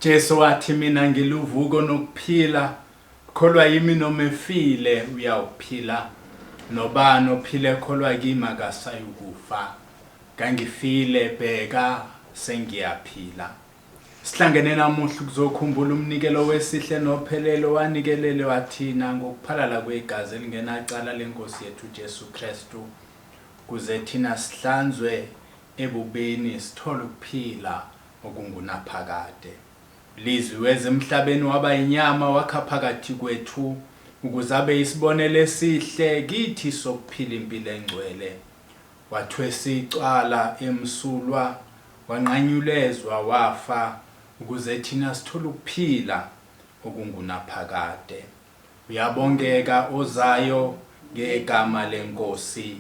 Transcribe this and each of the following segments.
Jesu wathi mina ngiluvuko nokuphila, kholwa yimi noma efile uyawuphila, nobani ophile kholwa kimi akasayukufa. Ngangifile bheka sengiyaphila. Sihlangene namuhla ukuzokhumbula umnikelo wesihle nophelelo wanikelele wathina ngokuphalala kwegazi elingenacala lenkosi yethu Jesu Kristu, kuze thina sihlanzwe ebubeni sithole ukuphila okungunaphakade. Lizwi weze emhlabeni waba inyama wakha phakathi kwethu, ukuze abe isibonelo esihle kithi sokuphila impilo engcwele. Wathwesa icala emsulwa, wanqanyulezwa wafa, ukuze thina sithole ukuphila okungunaphakade. Uyabongeka ozayo ngegama lenkosi.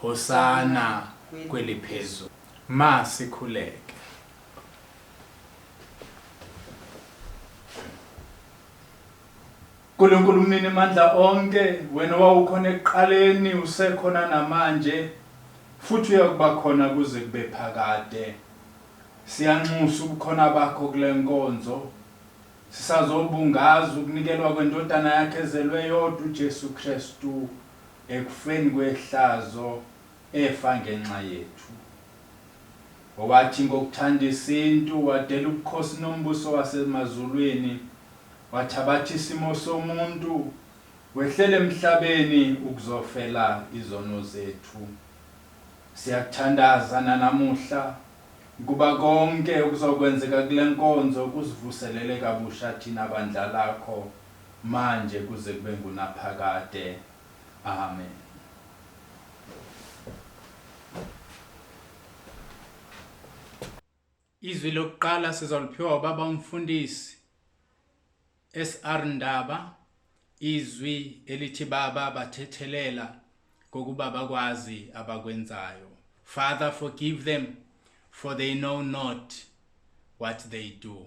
Hosana kweliphezulu. Masikhuleke. Nkulunkulu mnini mandla onke, wena wawukhona ekuqaleni usekhona namanje futhi uyakuba khona kuze kube phakade. Siyanxusa ubukhona bakho kule nkonzo. Sisazobungaza ukunikelwa kwendodana yakhe ezelwe yodwa uJesu Kristu ekufeni kwehlazo efa ngenxa yethu. Owathi ngokuthanda isintu wadela ubukhosi nombuso wasemazulwini, wathabatha isimo somuntu wehlele emhlabeni ukuzofela izono zethu. Siyakuthandaza namuhla kuba konke okuzokwenzeka kule nkonzo kusivuselele kabusha thina bandla lakho manje kuze kube ngunaphakade. Amen. Izwi lokuqala sizoliphiwa ubaba umfundisi SR Ndaba, izwi elithi baba bathethelela kokuba bakwazi abakwenzayo. Father, forgive them, for they know not what they do.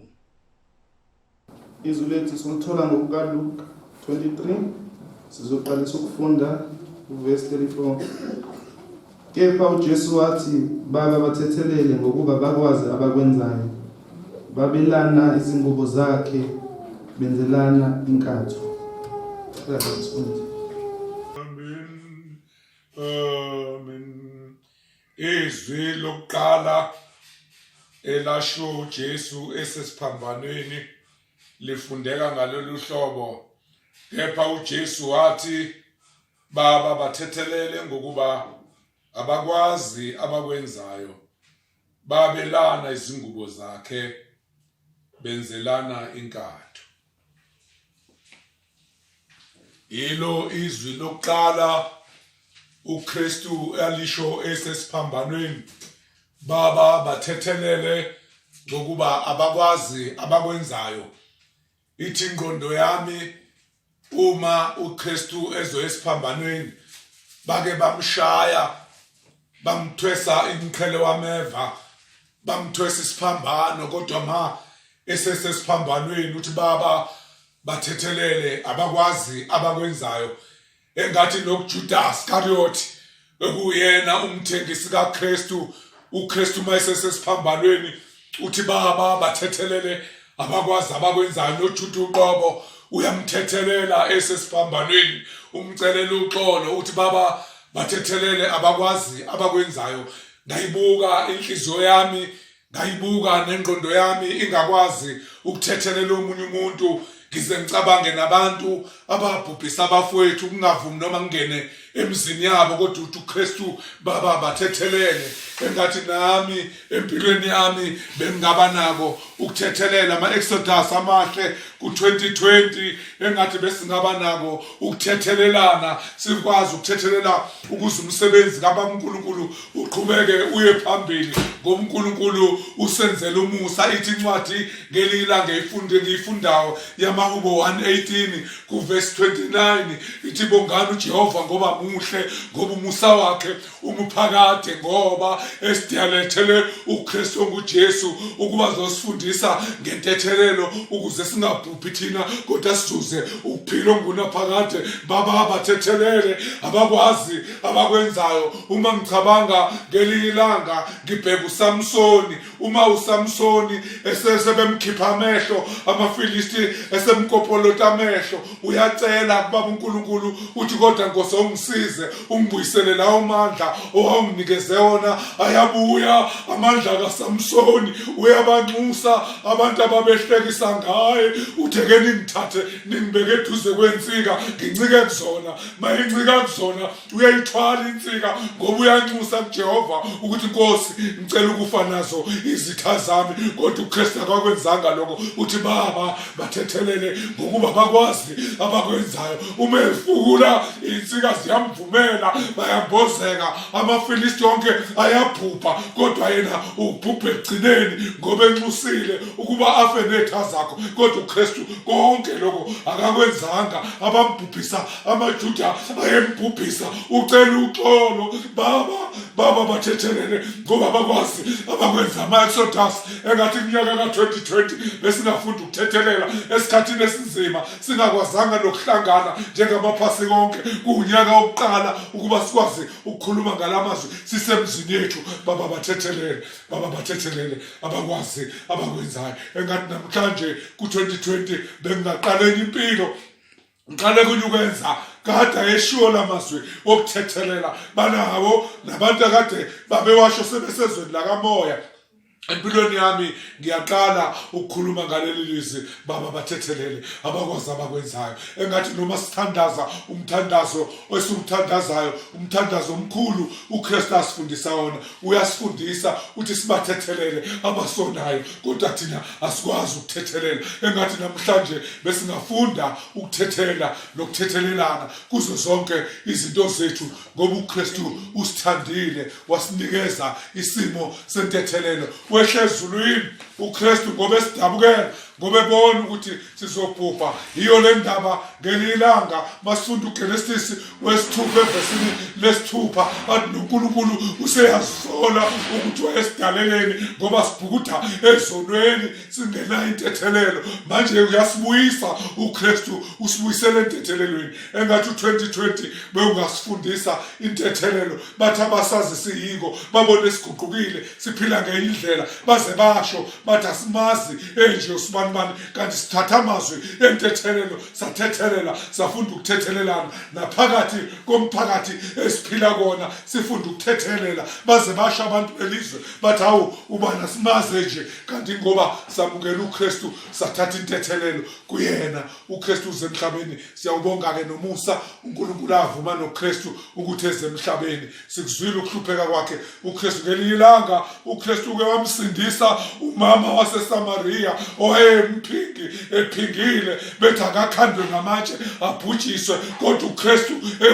Izwi lethu silithola ngokuka Luke 23, sizoqalisa ukufunda uverse 34. Kepha uJesu wathi baba bathethelele ngokuba bakwazi abakwenzayo. Babelana izingubo zakhe, benzelana inkatho. Amen. Amen. Izwi lokuqala elasho Jesu esesiphambanweni lifundeka ngalolu hlobo. Kepha uJesu wathi baba bathethelele ngokuba abakwazi abakwenzayo. Babelana izingubo zakhe, benzelana inkatho. Ilo izwi lokuqala uKristu alisho esesiphambanweni. Baba bathethelele ngokuba abakwazi abakwenzayo. Ithi ingqondo yami uma uKristu ezo esiphambanweni bake bamshaya, bamthwesa imqhele wameva, bamthwesa isiphambano, kodwa ma esesiphambanweni uthi baba bathethelele abakwazi abakwenzayo. Engathi nokuJudas Iscariot ekuyena umthengisi kaKristu, uKristu mayesesiphambanweni uthi baba bathethelele abakwazi abakwenzayo. noJuda uqobo uyamthethelela esesiphambanweni, umcelela uxolo uthi baba bathethelele abakwazi abakwenzayo. Ngayibuka inhliziyo yami, ngayibuka nengqondo yami ingakwazi ukuthethelela omunye umuntu, ngize ngicabange nabantu ababhubhisa abafowethu, kungavumi noma ngene emzini yabo kodwa uthi uKristu baba bathethelele engathi nami empilweni yami bengaba nako ukuthethelela ama-Exodus amahle ku-2020 engathi besingaba nako ukuthethelelana sikwazi ukuthethelela ukuze umsebenzi kaBaNkulunkulu uqhubeke uye phambili ngoba uNkulunkulu usenzela umusa. Ithi incwadi ngelinye ilanga ngiyifundayo yamaHubo 1:18 ku-verse 29 ithi bongani uJehova ngoba muhle ngoba umusa wakhe umuphakade ngoba esidalethele uKristu nguJesu ukuba azosifundisa ngentethelelo ukuze singabhubhi thina kodwa sizuze ukuphila ongunaphakade. Baba bathethelele abakwazi abakwenzayo. Uma ngicabanga ngelinye ilanga ngibheka uSamsoni, uma uSamsoni esebemkhipha amehlo amaFilisti esemkopolota amehlo uyacela kubaba uNkulunkulu uthi kodwa Nkosi ungisize ungibuyisele lawo mandla owawunginikeze wona. Ayabuya amandla kaSamsoni uyabanxusa abantu ababehlekisa ngaye uthi ke ningithathe ningibeke eduze kwensika ngincike kuzona. Mayincika kuzona uyayithwala insika ngoba uyanxusa kuJehova ukuthi Nkosi ngicela ukufa nazo izitha zami kodwa uKristu akakwenzanga lokho. Uthi baba bathethelele ngokuba bakwazi abakwenzayo. Uma efukula insika ziyamvumela bayambozeka amaFilisti onke ayabhubha kodwa yena ubhubhe ekugcineni ngoba enxusile ukuba afe netha zakho kodwa uKristu konke lokho akakwenzanga. Abambhubhisa amaJuda ayembhubhisa ucela uxolo. Baba bathethelele ngoba bakwazi abakwenza ama-Exodus engathi kunyaka ka-2020 besingafunda ukuthethelela esikhathini esinzima singakwazanga nokuhlangana njengamaphasi konke kuwunyaka wokuqala ukuba sikwazi ukukhuluma ngalamazwi sisemzini yethu. Baba bathethelele abakwazi abakwenzayo. Engathi namhlanje ku-2020 bengingaqalela impilo ngiqale ukwenza kade ayeshiwo lamazwi okuthethelela banawo nabantu akade babewasho sebesezweni lakamoya. Empilweni yami ngiyaqala ukukhuluma ngaleli lizwi. Baba bathethelele abakwazi abakwenzayo. Engathi noma sithandaza umthandazo esiwuthandazayo umthandazo omkhulu uKristu asifundisa wona uyasifundisa uthi sibathethelele abasonayo kodwa thina asikwazi ukuthethelela. Engathi namhlanje besingafunda ukuthethela nokuthethelelana kuzo zonke izinto zethu ngoba uKristu usithandile wasinikeza isimo sentethelelo. Wehle ezulwini uKristu ngoba esidabukela ngoba ebona ukuthi sizobhubha. Iyo le ndaba ngelinye ilanga masifunda uGenesisi wesithupha evesini lesithupha athi noNkulunkulu useyazisola ukuthi wayesidaleleni ngoba sibhukutha ezonweni singenayo intethelelo. Manje uyasibuyisa uKristu usibuyisele entethelelweni. Engathi u-2020 beungasifundisa intethelelo bathi abasazi siyiko babone siguqukile siphila ngenye indlela baze basho bathi asimazi enje usibani kanti sithatha amazwi entethelelo sathethelela safunda ukuthethelelana naphakathi komphakathi esiphila kona sifunda ukuthethelela baze basho abantu belizwe bathi hawu ubani asimazi nje kanti ngoba samukela uKristu sathatha intethelelo kuyena. uKristu uze emhlabeni siyawubonga ke nomusa uNkulunkulu avuma noKristu ukuthi eze emhlabeni. Sikuzwile ukuhlupheka kwakhe uKristu ngelinye ilanga. uKristu ke wamsindisa umama waseSamaria mphingi ephingile bethi akakhandwe ngamatshe abhujiswe kodwa uKristu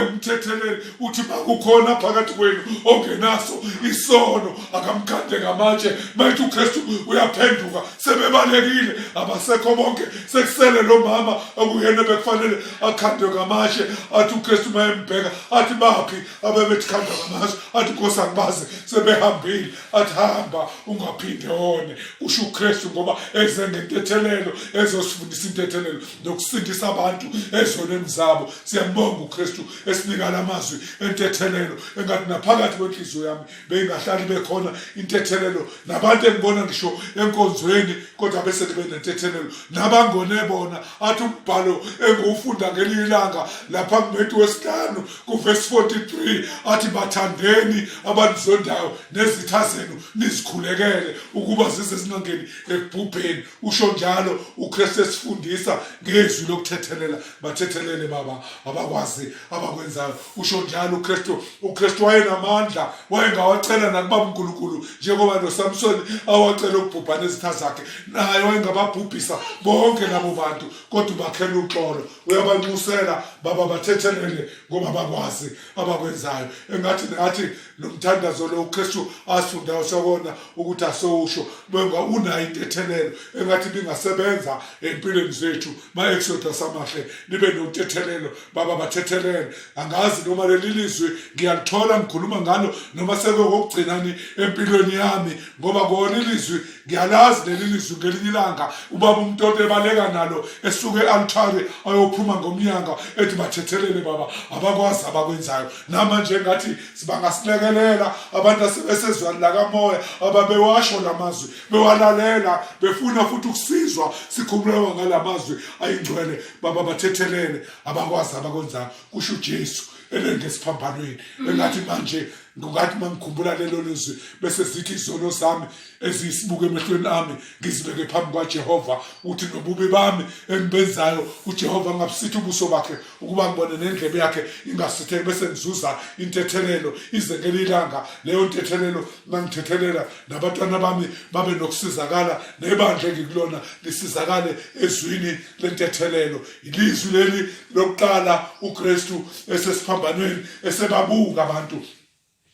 umthethelele uthi bakukhona phakathi kwenu ongenaso isono akamkhande ngamatshe. Manje uKristu uyaphenduka sebebalekile abasekho bonke sekusele lo mama okuyena bekufanele akhandwe ngamatshe. Athi uKristu mayembheka athi baphi abebethi khandwa ngamatshe athi Nkosi angibazi sebehambile. Athi hamba ungaphinde wone usho uKristu ngoba eze ngentethelelo ezosifundisa intethelelo nokusindisa abantu ezonweni zabo. Siyambonga uKristu esinika lamazwi entethelelo. Engathi naphakathi kwenhliziyo yami beyingahlali bekhona intethelelo nabantu engibona ngisho enkonzweni kodwa bese benentethelelo nabangone bona. Athi umbhalo engiwufunda ngelinye ilanga lapha kuMetu wesihlanu ku-verse 43 athi bathandeni abanizondayo nezitha zenu nizikhulekele ukuba zize zingangeni ekubhubheni. Usho njalo uKristu esifundisa ngezwi lokuthethelela. Bathethelele baba abakwazi abakwenzayo. Usho njalo uKristu wayenamandla, wayengawacela nakuba uNkulunkulu njengoba noSamson awacela ukubhubhana izitha zakhe, naye wayengababhubhisa bonke labo bantu, kodwa bakhela uxolo. Uyabanxusela baba bathethelele ngoba bakwazi abakwenzayo. Engathi nomthandazo lo uKristu asifundayo sakona ukuthi asowusho benga unayo intethelelo engathi bingasebenza empilweni zethu ma-Exodus amahle nibe notethelelo baba bathethelele. Angazi noma leli lizwi ngiyalithola ngikhuluma ngalo noma sekokugcinani empilweni yami, ngoba kona ilizwi ngiyalazi leli lizwi ngelinye ilanga ubaba uMtoto ebaleka nalo esuke e-altare ayophuma ngomnyanga ethi bathethelele baba abakwazi abakwenzayo. Namanje ngathi sibangasilekelela abantu asebesezwani lakamoya ababewasho lamazwi bewalalela befuna futhi ukusizwa sikhululwa ngalamazwi ayingcwele baba bathethelele abakwazi abakwenzayo. Kusho uJesu elengesiphambano engathi manje ngokuthi mangikhumbula lelo lizwi bese zithi izono zami ezisibuke emehlweni ami ngizibeke phambi kwaJehova, uthi nobubi bami engibenzayo uJehova ngabusitha ubuso bakhe ukuba ngibone nendlebe yakhe ingasitheke, bese ngizuza intethelelo ize ngelilanga. Leyo ntethelelo mangithethelela nabantwana bami babe nokusizakala, nebandla engikulona lisizakale ezwini lentethelelo. Ilizwi leli lokuqala uKristu esesiphambanweni esebabuka abantu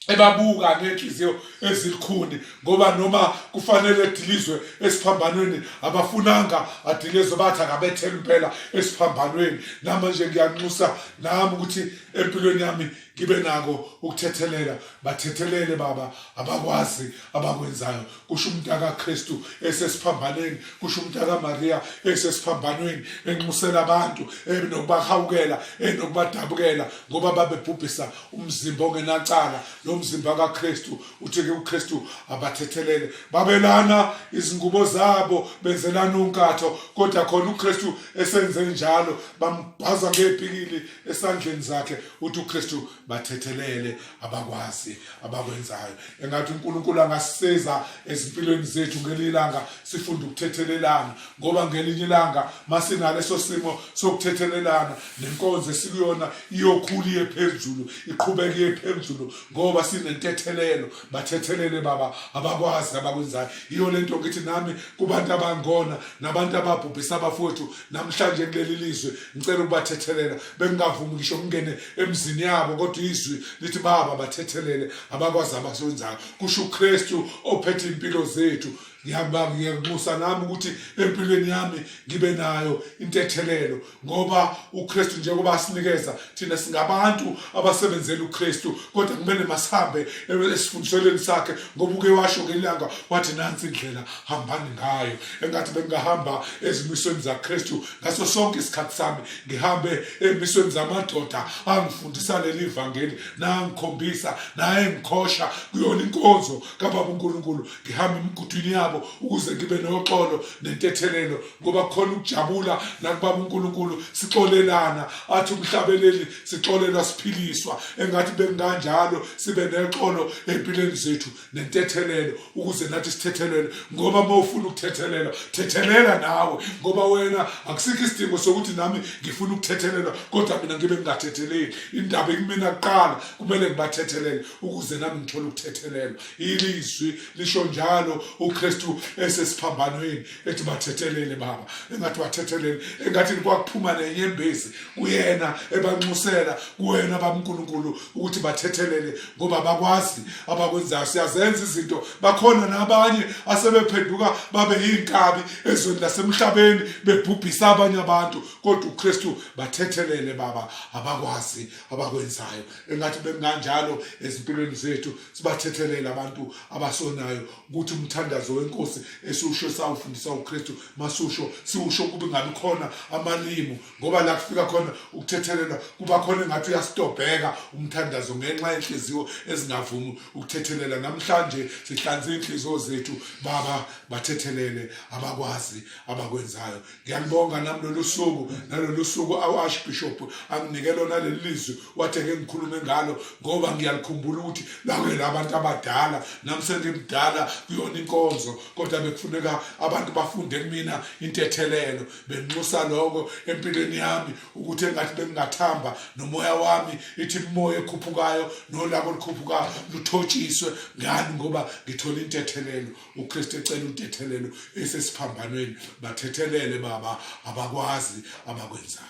ebabuka ngenhliziyo ezilikhuni, ngoba noma kufanele dilizwe esiphambanweni abafunanga adilizwe, bathi akabethele impela esiphambanweni. Namanje ngiyanxusa nami ukuthi empilweni yami ngibe nako ukuthethelela. Bathethelele baba abakwazi abakwenzayo. Kusho umntaka Kristu esesiphambanweni, kusho umntaka Maria esesiphambanweni, enxusela abantu enokubahawukela enokubadabukela ngoba babebhubhisa umzimba ongenacala lo mzimba kaKristu. Uthi-ke uKristu abathethelele, babelana izingubo zabo benzelana unkatho, kodwa khona uKristu esenze njalo bambhaza ngepikili esandleni zakhe. Uthi uKristu bathethelele abakwazi abakwenzayo. Engathi uNkulunkulu angasisiza ezimpilweni zethu ngelilanga sifunda ukuthethelelana, ngoba ngelinye ilanga masinaleso simo sokuthethelelana nenkonzo esikuyona iyokhula phezulu iqhubeke phezulu ngoba sinentethelelo. Bathethelele baba abakwazi abakwenzayo. Iyo lento ngithi nami kubantu abangona nabantu ababhubhisa abafowethu namhlanje kuleli lizwe ngicela ukubathethelela, bengingavumi ngisho ngene emzini yabo, kodwa izwi lithi baba bathethelele abakwazi abakwenzayo. Kusho uKristu ophethe impilo zethu. Ngiyanxusa nami ukuthi empilweni yami ngibe nayo intethelelo, ngoba uKristu njengoba asinikeza thina singabantu abasebenzela uKristu, kodwa kumele masihambe esifundiselweni sakhe, ngoba uke washo ngelanga wathi nansi indlela hambani ngayo. Engathi bengahamba ezimisweni zaKristu ngaso sonke isikhathi sami, ngihambe emisweni zamadoda angifundisa leli ivangeli nangikhombisa naye ngikhosha kuyona inkonzo kaBaba uNkulunkulu, ngihambe emgudwini yabo ukuze ngibe noxolo nentethelelo, ngoba khona ukujabula nakuBaba uNkulunkulu sixolelana. Athi umhlabeleli sixolelwa siphiliswa. Engathi benganjalo sibe nexolo empilweni zethu nentethelelo ukuze nathi sithethelele, ngoba mawufuna ukuthethelela thethelela nawe, ngoba wena akusikho isidingo sokuthi nami ngifuna ukuthethelela kodwa mina ngibe ngingathetheleli. Indaba kumina kuqala kumele ngibathethelele ukuze nami ngithole ukuthethelela. Ilizwi lisho njalo uKristu esesiphambanweni ethi bathethelele baba. Engathi bathethelele, engathi kwakuphuma nenyembezi kuyena ebanxusela kuwena Baba uNkulunkulu ukuthi bathethelele ngoba bakwazi abakwenzayo. Siyazenza izinto, bakhona nabanye asebephenduka babe yinkabi ezweni lasemhlabeni bebhubhisa abanye abantu, kodwa uKristu bathethelele baba abakwazi abakwenzayo. Engathi benganjalo ezimpilweni zethu sibathethelele abantu abasonayo ukuthi umthandazo wenkosi esiwusho sawufundisa uKristu masusho siwusho kube ngabe khona amalimo, ngoba la kufika khona ukuthethelela kuba khona ngathi uyastobheka umthandazo ngenxa yenhliziyo ezingavumi ukuthethelela. Namhlanje sihlanze inhliziyo zethu baba bathethelele abakwazi abakwenzayo. Ngiyalibonga nami lolu suku Archbishop anginike lona leli lizwi wathi ke ngikhulume ngalo, ngoba ngiyalikhumbula ukuthi la abantu abadala nami sengimdala kuyona inkonzo kodwa bekufuneka abantu bafunde kumina intethelelo. Benxusa lokho empilweni yami ukuthi engathi bengingathamba nomoya wami ithi umoya ekhuphukayo nolabo olukhuphukayo luthotshiswe ngani ngoba ngithola intethelelo. uKristu ecela intethelelo esesiphambanweni bathethelele baba abakwazi abakwenzayo.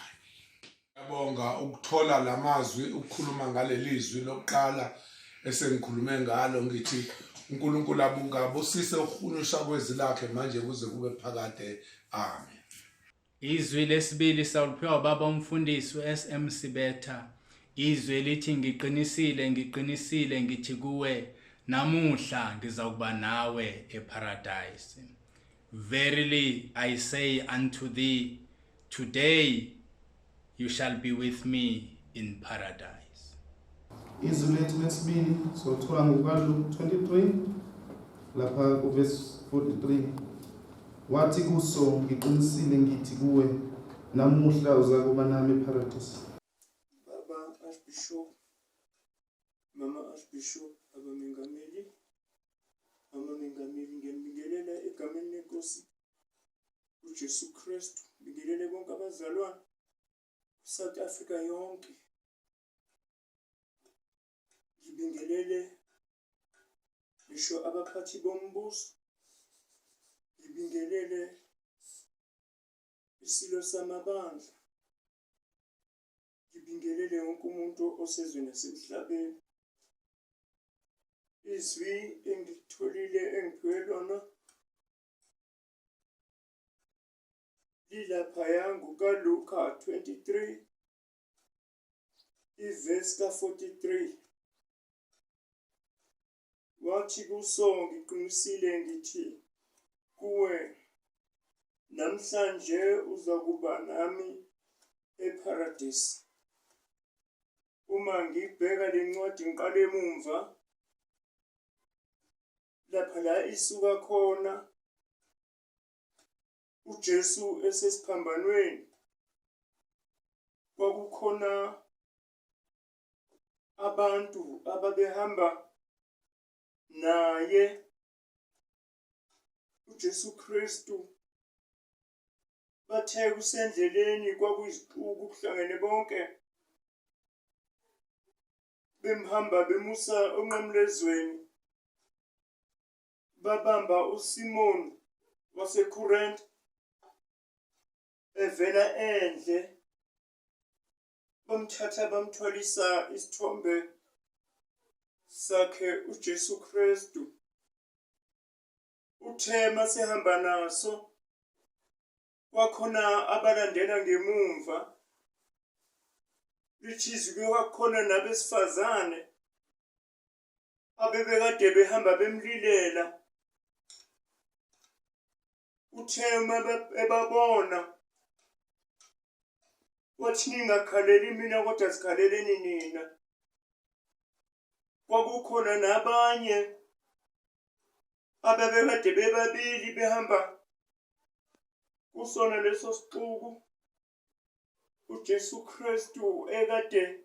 Ngiyabonga ukuthola lamazwi ukukhuluma ngalelizwi lokuqala esengikhulume ngalo ngithi uNkulunkulu abungabusise ukuhunyusha kwezi lakhe manje kuze kube phakade. Amen. Izwi lesibili sawuliphiwa baba umfundisi uSM Sibetha. Izwi elithi ngiqinisile ngiqinisile ngithi kuwe namuhla ngizawuba nawe eparadise. Verily I say unto thee, today you shall be with me in paradise. Izwi lethu lesibili sothola ngokukaLuke 23 lapha kuverse 43. Wathi kuso ngiqinisile ngithi kuwe namuhla uzakuba nami eparadise. Baba Archbishop, Mama Archbishop, abamengameli ngiyambingelela egameni lenkosi uJesu Kristu, ngibingelele bonke abazalwane South Africa yonke. Ngibingelele ngisho abaphathi bombuso, ngibingelele isilo samabandla, ngibingelele wonke umuntu osezweni nasemhlabeni. Izwi engitholile engiphiwe lona lilaphaya kuLuka 23 iverse ka-43. Wathi kuso ngiqinisile ngithi kuwe namhlanje uzakuba nami eparadise. Uma ngibheka le ncwadi ngiqale emumva lapha la isuka khona uJesu esesiphambanweni, kwakukhona abantu ababehamba naye uJesu Kristu. Bathe kusendleleni kwakuyizixuku kuhlangene bonke bemhamba bemusa onqamlezweni, babamba uSimoni waseKurente evela endle, bamthatha bamthwalisa isithombe sakhe uJesu Kristu. Uthe masehamba naso kwakhona abalandela ngemumva, lichizwe kwakhona nabesifazane abebekade behamba bemlilela. Uthe uma ebabona wathi ningakhaleli mina kodwa sikhaleleni nina. Kwakukhona nabanye abebekade bebabili behamba kusona leso sixuku uJesu Kristu ekade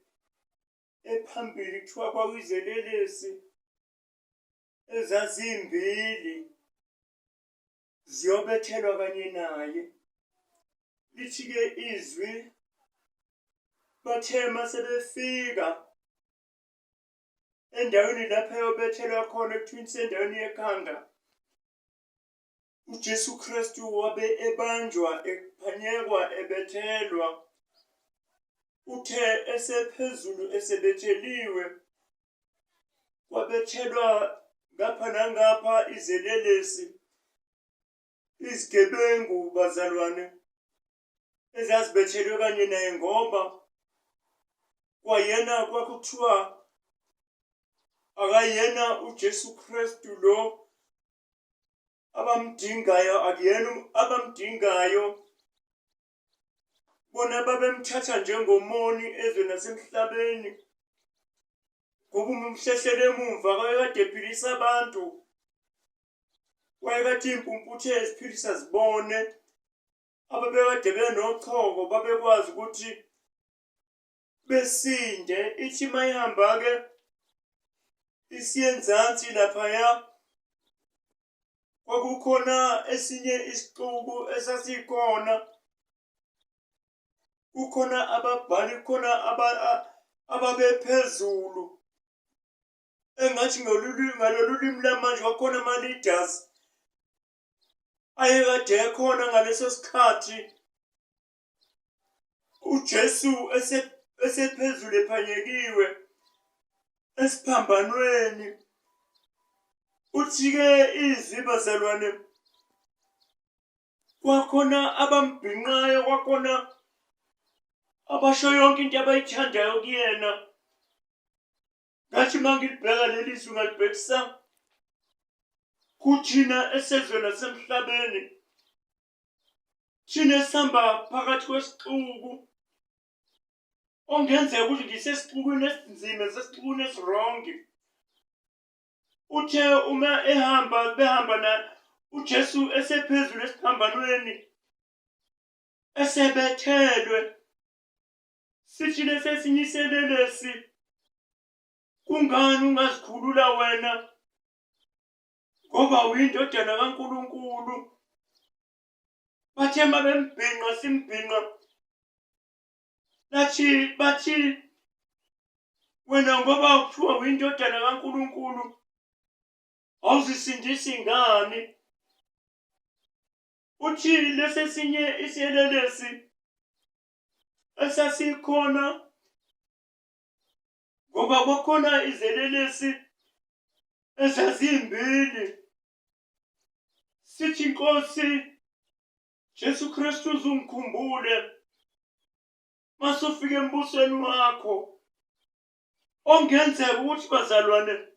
ephambili, kuthiwa kwakuyizelelesi ezazimbili ziyobethelwa kanye naye. Lithi-ke izwi bathe masebefika endaweni lapho eyobethelwa khona ekuthiwa isendaweni yekhanda, uJesu Kristu wabe ebanjwa, ephanyekwa, ebethelwa. Uthe esephezulu esebetheliwe, wabethelwa ngapha nangapha izelelesi, izigebengu bazalwane ezazibethelwe kanye naye, ngoba kwayena kwakuthiwa akayena uJesu Kristu lo abamdingayo, akuyena abamdingayo. Bona babemthatha njengomoni ezweni nasemhlabeni, ngoba umhlehlele emumva kade ephilisa abantu, wayekade impumputhe eziphilisa zibone, ababekade benochoko babekwazi ukuthi besinde. Ithi mayihamba-ke isiyenzansi laphaya kwakukhona esinye isixuku esasikhona. Kukhona ababhali khona ababephezulu. Engathi ngalolu limi lamanje kwakhona ama-leaders ayekade ekhona ngaleso sikhathi. uJesu esephezulu ephanyekiwe esiphambanweni. Uthi-ke izwi bazalwane, kwakhona abambhinqayo, kwakhona abasho yonke into abayithandayo kuyena. Ngathi mangilibheka leli zwi ngalibhekisa kuthina esezweni nasemhlabeni, thina esihamba phakathi kwesixuku, ongenzeka ukuthi ngisesixukwini esinzima, sesixukwini esirongi. Uthe uma behamba na uJesu esephezulu esiphambanweni esebethelwe, sithi lesesinye iselelesi, kungani ungazikhulula wena ngoba uyindodana kaNkulunkulu? Bathe uma bembhinqa simbhinqa, bathi wena ngoba kuthiwa uyindodana kaNkulunkulu awuzisindisi ngani? Uthi lesesinye iselelesi esasikhona, ngoba kwakhona izelelesi ezazimbili, sithi Nkosi Jesu Kristu uzungikhumbule masufika embusweni wakho. Ongenzeka ukuthi bazalwane,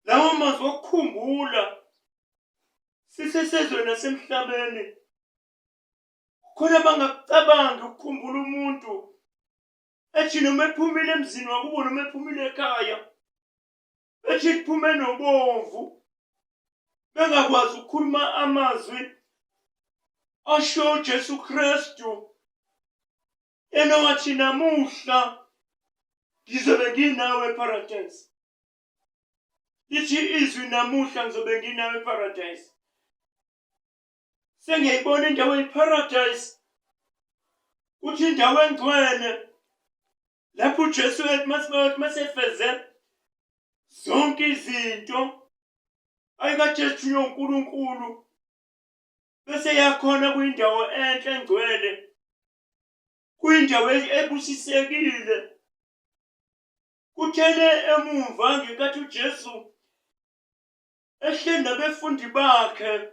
lawo mazwi okukhumbula sisesezweni nasemhlabeni, khona bangakucabangi ukukhumbula umuntu ethi noma ephumile emzini wakubo, noma ephumile ekhaya, ethi kuphume nobovu, bengakwazi ukukhuluma amazwi asho uJesu Kristu. Yena wathi namuhla ngizobe nginawe eparadise. Lithi izwi namuhla ngizobe nginawe eparadise. Sengiyayibona indawo eparadise, kuthi indawo engcwele, lapho uJesu ethi masefeze zonke izinto ayekade ethunywe uNkulunkulu, bese yakhona kuyindawo enhle engcwele, kuyindawo ebusisekile. Kuthele emumva ngenkathi uJesu ehleli nabafundi bakhe,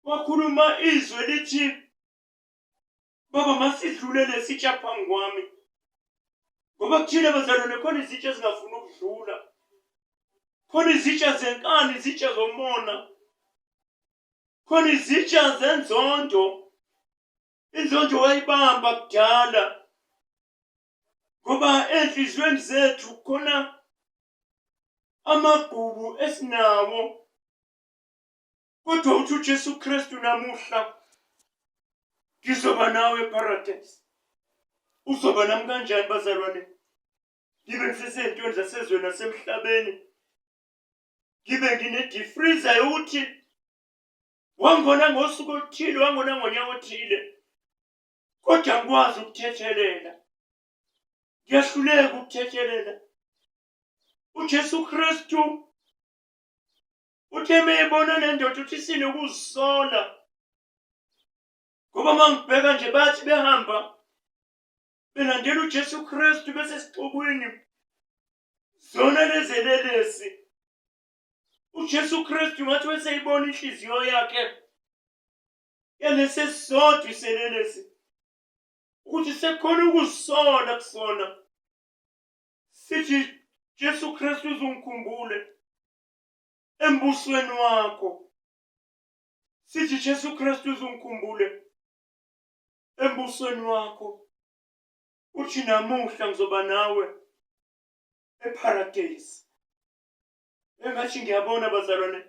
wakhuluma izwi lithi, Baba masidlulele sitsha phambi kwami. Ngoba kuthile bazalwane, khona izitsha ezingafuni ukudlula, khona izitsha zenkani, izitsha zomona, khona izitsha zenzondo. Inzondo wayibamba kudala, ngoba enhliziyweni zethu khona amagubu esinawo. Kodwa uthi uJesu Kristu namuhla ngizoba nawe eparadise. Uzoba nami kanjani bazalwane? Ngibe ngisesey'ntweni zasezweni nasemhlabeni, ngibe ngine-defreezer yokuthi wangona ngosuku oluthile, wangona ngonyaka othile, kodwa ngikwazi ukuthethelela. Ngiyahluleka ukuthethelela. uJesu Kristu uthe meyibona le ndoda uthi sinokuzisola, ngoba mangibheka nje bathi behamba belandela uJesu Kristu besesixukwini, zona lezelelesi. uJesu Kristu ngathi weseyibona inhliziyo yakhe yalesesodwa iselelesi, ukuthi sekhona ukuzisola kusona. Sithi Jesu Kristu uzungikhumbule embusweni wakho. Sithi Jesu Kristu uzungikhumbule embusweni wakho. Uthi namuhla ngizoba nawe eparadise. Engathi ngiyabona bazalwane,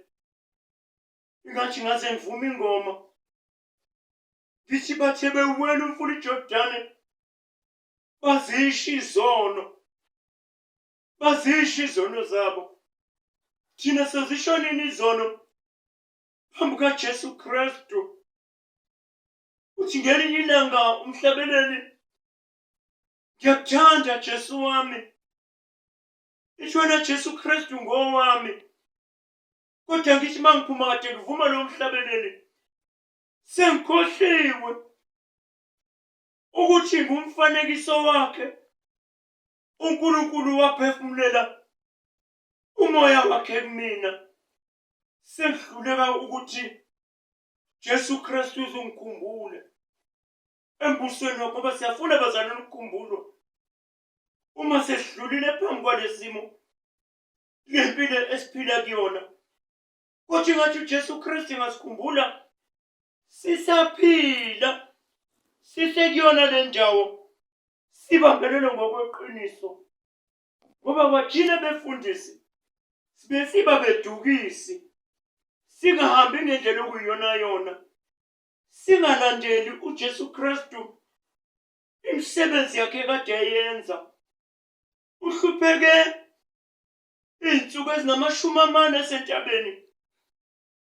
ingathi ngaze ngivume ingoma ngithi bathe bewela umfula iJordani, bazisho izono zabo. thina sezishonini izono phambi kaJesu Kristu. Uthi ngelinye ilanga umhlabeleli, ngiyakuthanda Jesu wami. Ishona Jesu Kristu ngowami. Kodwa ngithi mangiphuma kade ngivuma lo mhlabeleli, sengikhohliwe ukuthi ngumfanekiso wakhe. uNkulunkulu waphefumulela umoya wakhe kumina. Sengihluleka ukuthi Jesu Kristu uzongikhumbule embusweni wakho, ngoba siyafuna bazalwane ukukhumbulo uma sesidlulile phambi kwalesimo lempilo esiphila kuyona. Kodwa ngathi uJesu Kristu ngasikhumbula sisaphila, sisekuyona le ndawo, sibambelele ngokweqiniso. Ngoba bathina befundisi sibe siba bedukisi, singahambi ngendlela okuyiyona yona, singalandeli uJesu Kristu imisebenzi yakhe kade eyenza. Uhlupheke izinsuku ezingama40 esentabeni,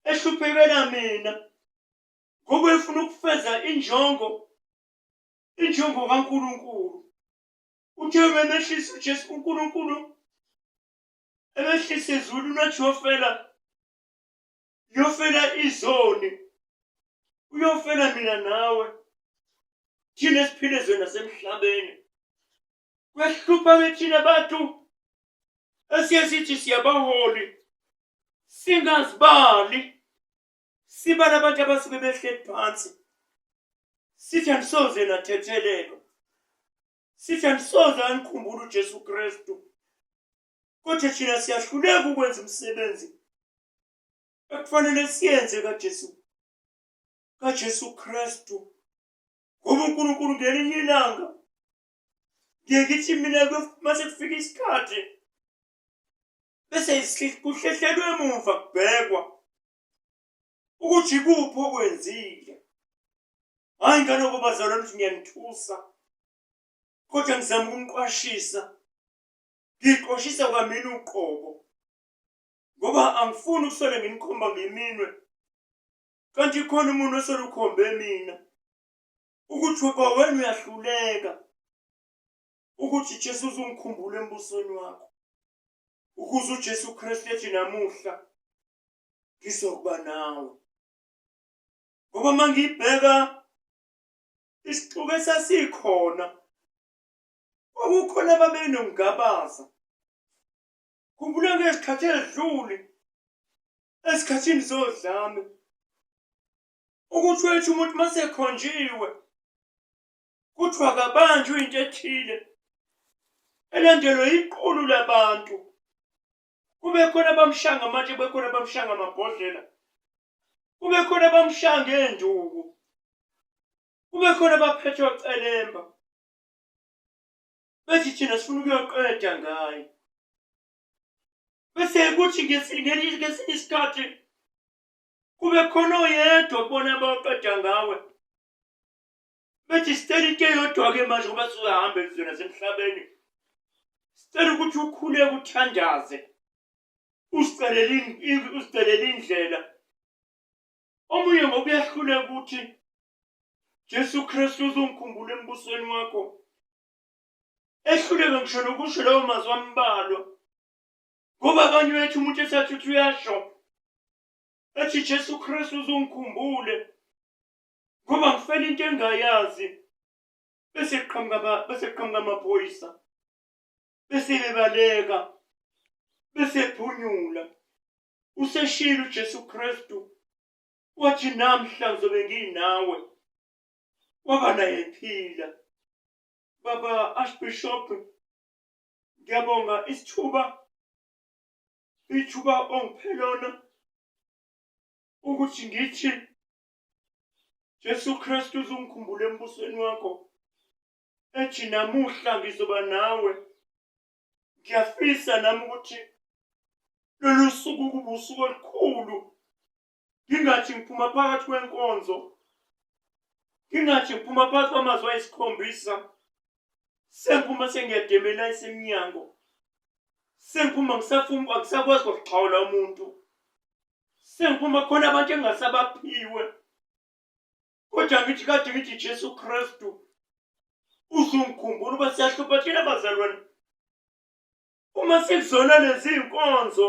ehluphekela mina ngoba efuna ukufeza injongo kaNkulunkulu. Uthe memehlisa uJesu uNkulunkulu, emehlisa izulu nathi yofela izoni, uyofela mina nawe, thina esiphile zona semhlabeni. Kwehlupha thina bantu esiyasithi siyabaholi, singazibali, sibala abantu abasuke behleli phansi, sithi andisoze nathetheleka, sithi andisoze anikhumbula uJesu Kristu. Kodwa thina siyahluleka ukwenza umsebenzi ekufanele siyenze kaJesu Kristu. Ngoba uNkulunkulu ngelinye ilanga ngithi mina mase kufika isikhathi bese kuhlehlelwe emuva kubhekwa ukuthi kuphi okwenzile. Hayi ngaloko bazalwane ukuthi ngiyanithusa, kodwa ngizama ukumqwashisa. Ngiqoshisa kwamina uqobo ngoba angifuni ukusole nginikhomba ngeminwe, kanti khona umuntu osole ukhombe mina ukuthi wena uyahluleka ukuthi Jesu uzongikhumbula embusweni wakho, ukuze uJesu Kristu ethi namuhla ngizokuba nawe. Ngoba mangibheka isixuku esasikhona, kwakukhona ababenongabaza. Khumbula ngezikhathi ezidlule, esikhathini zodlame, ukuthi wethu umuntu masekhonjiwe kuthiwa kabanjwe into ethile elandelwe iqulu labantu. Kube khona abamshanga manje, kube khona abamshanga amabhodlela, kube khona abamshanga enduku, kube khona abaphethwe celemba. Bethi thina sifuna ukuyoqeda ngaye. Bese kuthi ngesinye isikhathi kube khona oyedwa kubona abaqeda ngawe. Bethi sicela into eyodwa-ke manje ngoba sizahamba ezweni nasemhlabeni, sicela ukuthi ukhuleke uthandaze, usicelele indlela. Omunye ngoba uyahluleka ukuthi Jesu Kristu uzongikhumbula embusweni wakho, ehluleka ngisho nokusho lawo mazwi ambalwa. Ngoba abanye bethu umuntu esathi uthi uyasho ethi Jesu Kristu uzongikhumbule ngoba ngifela into engayazi, bese qhamuka amaphoyisa, bese bebaleka, bese phunyula. Useshilo uJesu Kristu wathi namhla ngizobe nginawe, waba naye ephila. Baba Archbishop, ngiyabonga ithuba ongiphe lona ukuthi ngithi Jesu Kristu uzongikhumbula embusweni wakho, ethi namuhla ngizoba nawe. Ngiyafisa nami ukuthi lolu suku kube usuku olukhulu, ngingathi ngiphuma phakathi kwenkonzo, ngingathi ngiphuma phakathi kwamazwi ayisikhombisa, sengiphuma sengiyademela esemnyango, Sengiphuma ngisafuna akusakwazi ukuxhawula umuntu. Sengiphuma khona abantu engasabaphiwe. Kodwa ngithi kade ngithi Jesu Kristu uzungikhumbula uba siyahlupha thina bazalwane. Uma sikuzona lezi inkonzo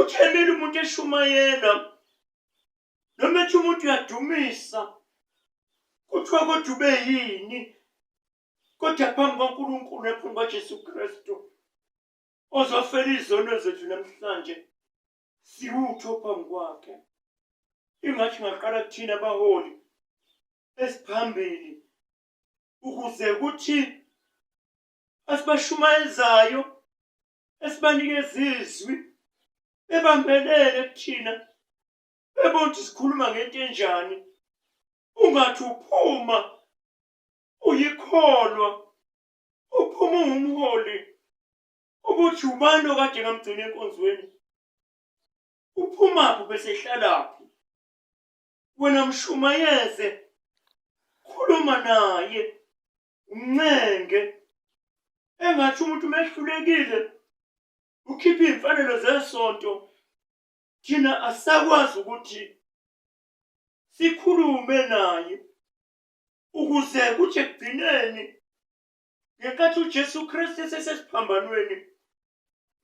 uthemile umuntu eshumayela noma ethi umuntu uyadumisa kuthiwa kodwa ube yini kodwa phambi kaNkulunkulu nephambi kaJesu Kristu ozofela izono zethu namhlanje siwutho phambi kwakhe. Ingathi ngaqala kuthina abaholi esiphambili ukuze ukuthi asibashumayezayo esibanikeza izwi bebambelele kuthina bebona ukuthi sikhuluma ngento enjani. Ungathi uphuma uyikholwa uphuma ungumholi ukuthi ubani okade ngamgcina enkonzweni uphumaphi bese ehlalaphi. Wena mshumayeze khuluma naye umncenge engathi umuntu mehlulekile ukhipha imfanelo zesonto thina asakwazi ukuthi sikhulume naye ukuze kuthi ekugcineni ngenkathi uJesu Kristu esesiphambanweni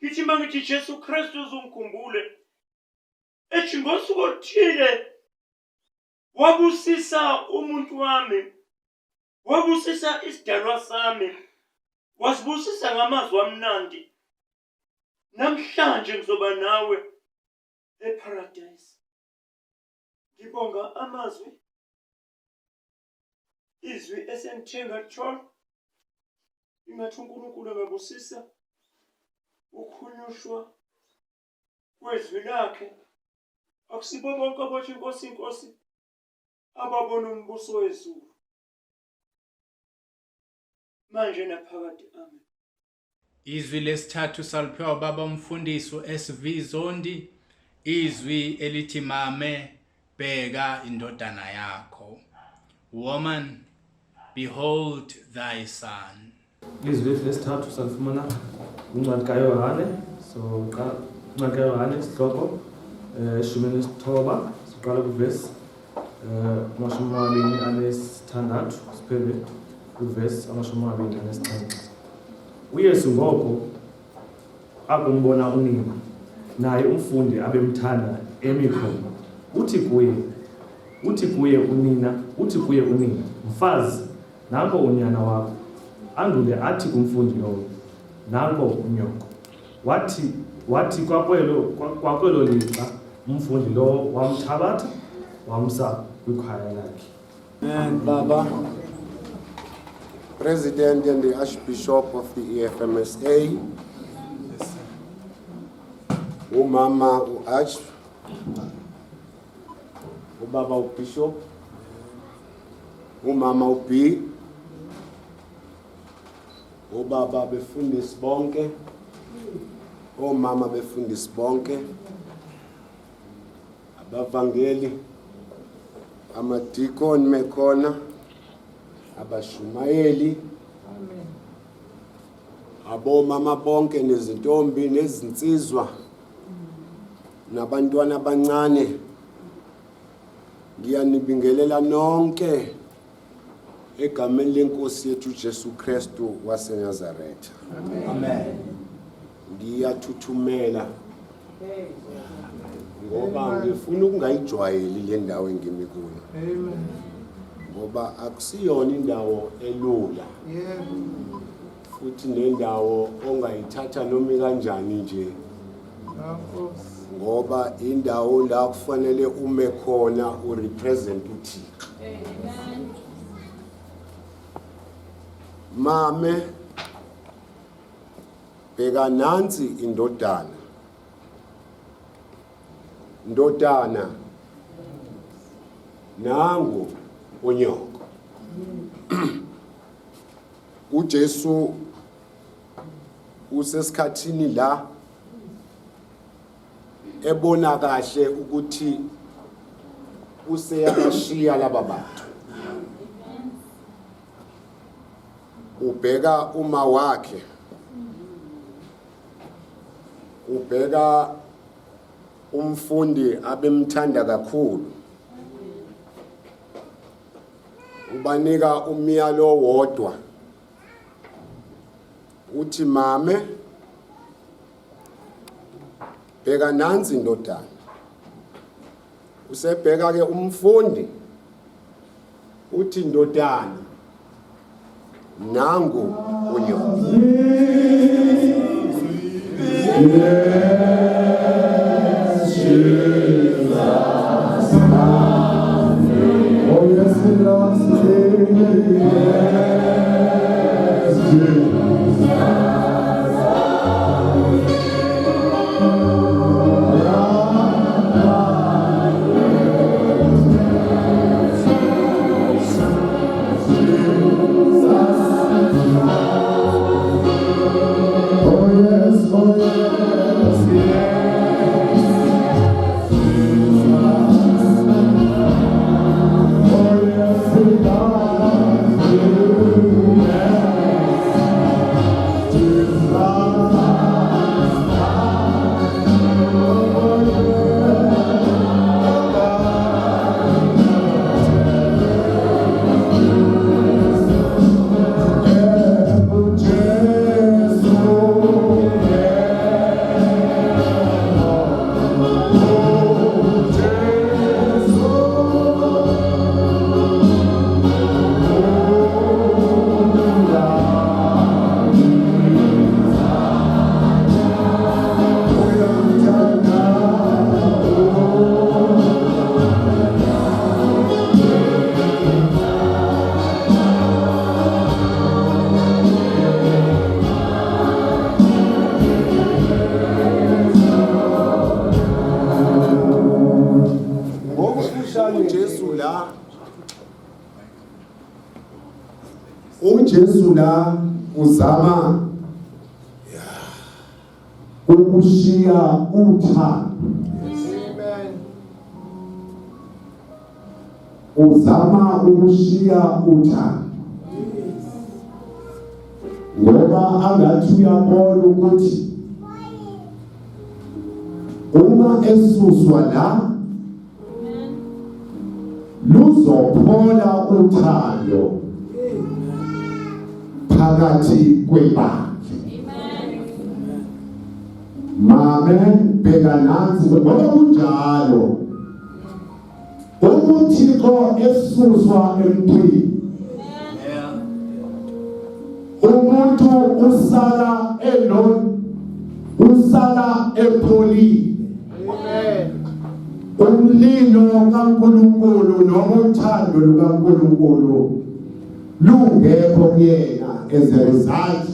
ngithi mangithi Jesu Kristu uzungikhumbule ethi ngosuku oluthile wabusisa umuntu wami, wabusisa isidalwa sami, wasibusisa ngamazwi amnandi. Namhlanje ngizoba nawe eparadise. Ngibonga amazwi izwi esengithenga lithola ingathi uNkulunkulu angabusisa ukhunyushwa kwezwi lakhe. Akusibo bonke abathi inkosi inkosi ababona umbuso wezulu manje naphakade. Amen. Izwi lesithathu saliphiwa ubaba umfundisi SV Zondi, izwi elithi mame bheka indodana yakho. Woman, behold thy son. Izwi lesithathu salifumana uncwadi kaYohane, so uncwadi kaYohane isihloko 19 siqala kuvesi 26 siphele kuvesi 27. uYesu ngoko akumbona unina naye umfundi abemthanda emi khona uthi kuye unina mfazi, nanko unyana wakho. Andule athi kumfundi lowo, nanko unyoko. Wathi kwakwelo lixa umfundi lowo wamthabatha wamsa kwikhaya lakhe. Baba, President and the Archbishop of the EFMSA, umama uArch, ubaba uBishop, umama uB, ubaba befundisi bonke, omama befundisi bonke, abavangeli, amadikoni mekhona, abashumayeli, abomama bonke nezintombi nezinsizwa nabantwana abancane, ngiyanibingelela nonke egameni lenkosi yethu Jesu Kristu waseNazaretha. Amen. Ngiyathuthumela ngoba ngifuna ukungayijwayeli le ndawo engimi kuyo. Amen. Ngoba akusiyona indawo elula. Yebo. Futhi nendawo ongayithatha noma kanjani nje. Ngoba indawo la kufanele ume khona urepresent uThixo. Amen. Mame bheka nansi indodana nangu unyoko. uJesu usesikhathini la ebona kahle ukuthi useyabashiya laba bantu. Ubheka uma wakhe ubheka umfundi abemthanda kakhulu, ubanika umyalo wodwa uthi mame bheka nansi indodana. Usebheka ke umfundi uthi indodana nangu unyoko. uJesu la uzama ukushiya uthando. Uzama ukushiya uthando. Ngoba angathi uyabona ukuthi uma esuswa la luzophola uthando phakathi kwebandla. Mame bheka nansi ngoba kunjalo uMthixo esuswa emntwini umuntu usala epholile. Umlilo kaNkulunkulu noma uthando lukaNkulunkulu lungekho kuyena, as a result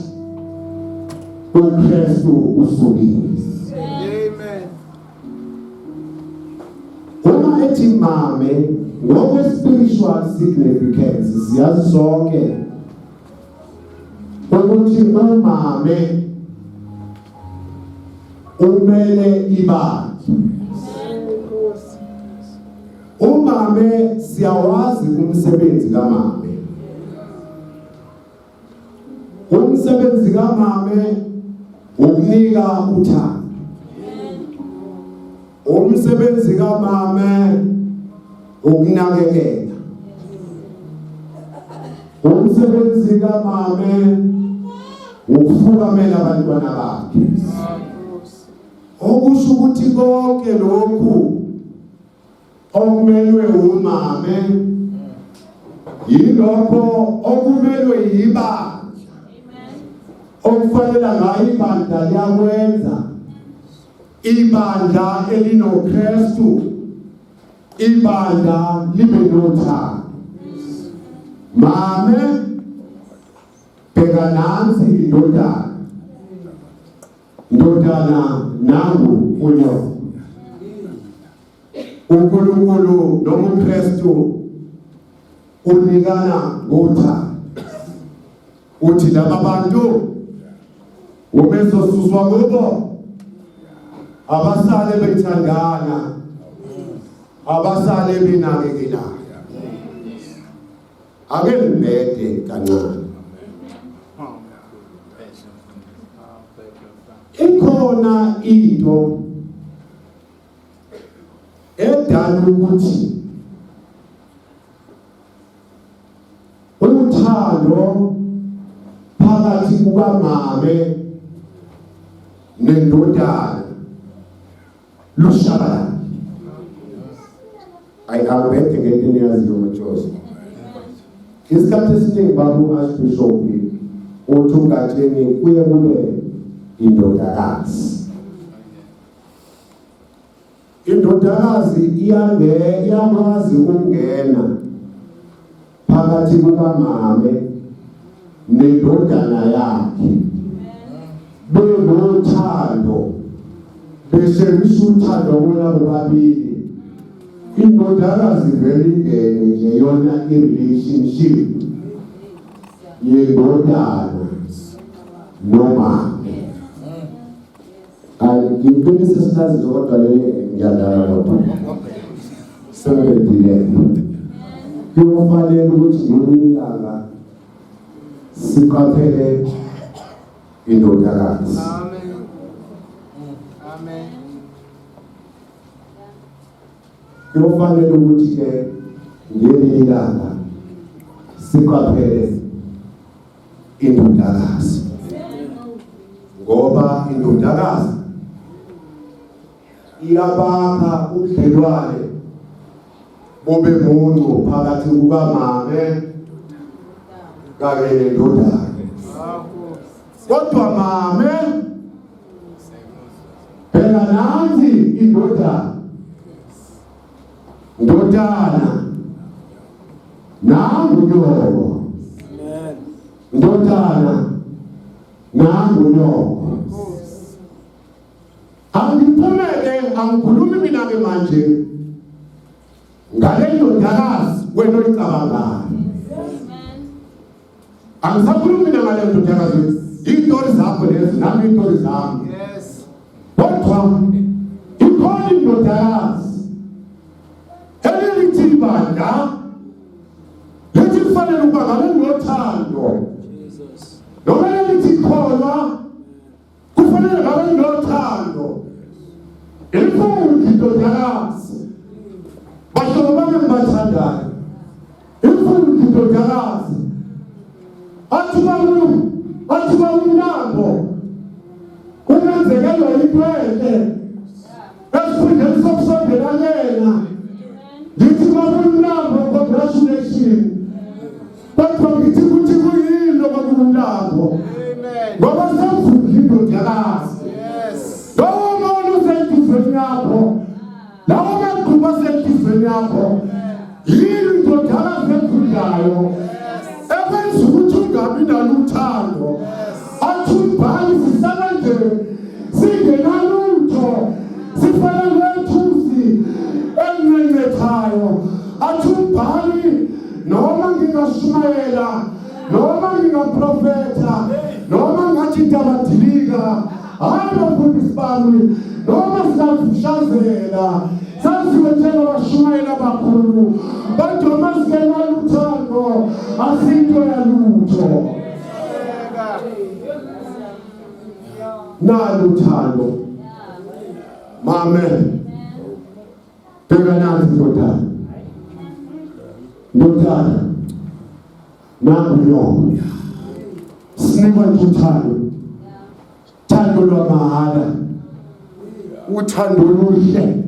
uKristu usukile. Uma ethi mame ngokwe spiritual significance siyazi sonke ukuthi umame umele ibandla. Umame siyawazi umsebenzi kamame. Umsebenzi kamame ukunika uthando. Umsebenzi kamame ukunakekela. Umsebenzi kamame ukufukamela abantwana bakhe. Okusho ukuthi konke lokhu okumelwe umame yilokho okumelwe yibandla. Okufanele ngayo ibandla liyakwenza. Ibandla elinoKristu, ibandla libe nothando. Mame bheka nansi indodana. Ndodana nangu unyoko. uNkulunkulu noma uKristu unikana ngothando. Uthi laba bantu umezosuswa kubo abasale bethandana, abasale benakekelana. Ake ngibhede kancane. ikhona into edala ukuthi uthando phakathi kukamame nendodana lushaya. Ayikabethe ngento niyaziyo majosi. Isikhathi esiningi babu Archbishop uthi ungatsheni kuye kube indodakazi. Indodakazi iyakwazi ukungena phakathi kukamame nendodana yakhe. Benothando besebenzisa uthando bona bobabili. Indodakazi vele ingene nje yona i-relationship yendodana nomama. Ngiqinise silazi kodwa leli ngiyadala kodwa sebedile kufanele ukuthi ngelilanga siqaphele indodakazi. Amen. Amen. Kufanele ukuthi ke ngelilanga siqaphele indodakazi, ngoba indodakazi iyabakha ubudlelwane bobe muncu phakathi kukamame kanye nendodana. Kodwa mame phela nansi indodana, ndodana nangu nyoko, ndodana nangu nyoko. Angiphumele angikhulumi mina ke manje ngale ndodakazi wena oyicabangayo. Angisakhulumi mina ngale ndodakazi, izitori zakho lezi nami izitori zami. Yes. Kodwa ikhona indodakazi elithi bandla lethi kufanele ukuba ngabe nothando. Noma elithi kholwa kufanele ngabe nothando. Imfundo indodakazi bahlobo bami engibathandayo, imfundo indodakazi athiba umlambo ungenzekelwa into enhle esifundeni sokusondela yena. Lithi umlambo, congratulations. Kodwa ngithi ukuthi kuyini okumlambo? Ngoba sekuvuka indodakazi. Lowo muntu usenhlizweni yakho, lawo maqhuba asenhlizweni yakho, yini indodakazi ekhulayo ekwenza ukuthi ungabi naluthando. Athi umbhali sisala nje singenalutho, sifana nethusi elinengethayo. Athi umbhali noma ngingashumayela, noma ngingaprofetha, noma ngathi ndabadilika, hayi bafundisi bami, noma sizakushazela saziwe njengabashumayela abakhulu, kodwa uma singenaluthando asinto yalutho. Naluthando mame bheka nansi ndodana, ndodana nangu yona sinikwa nje uthando, uthando lwamahhala, uthando oluhle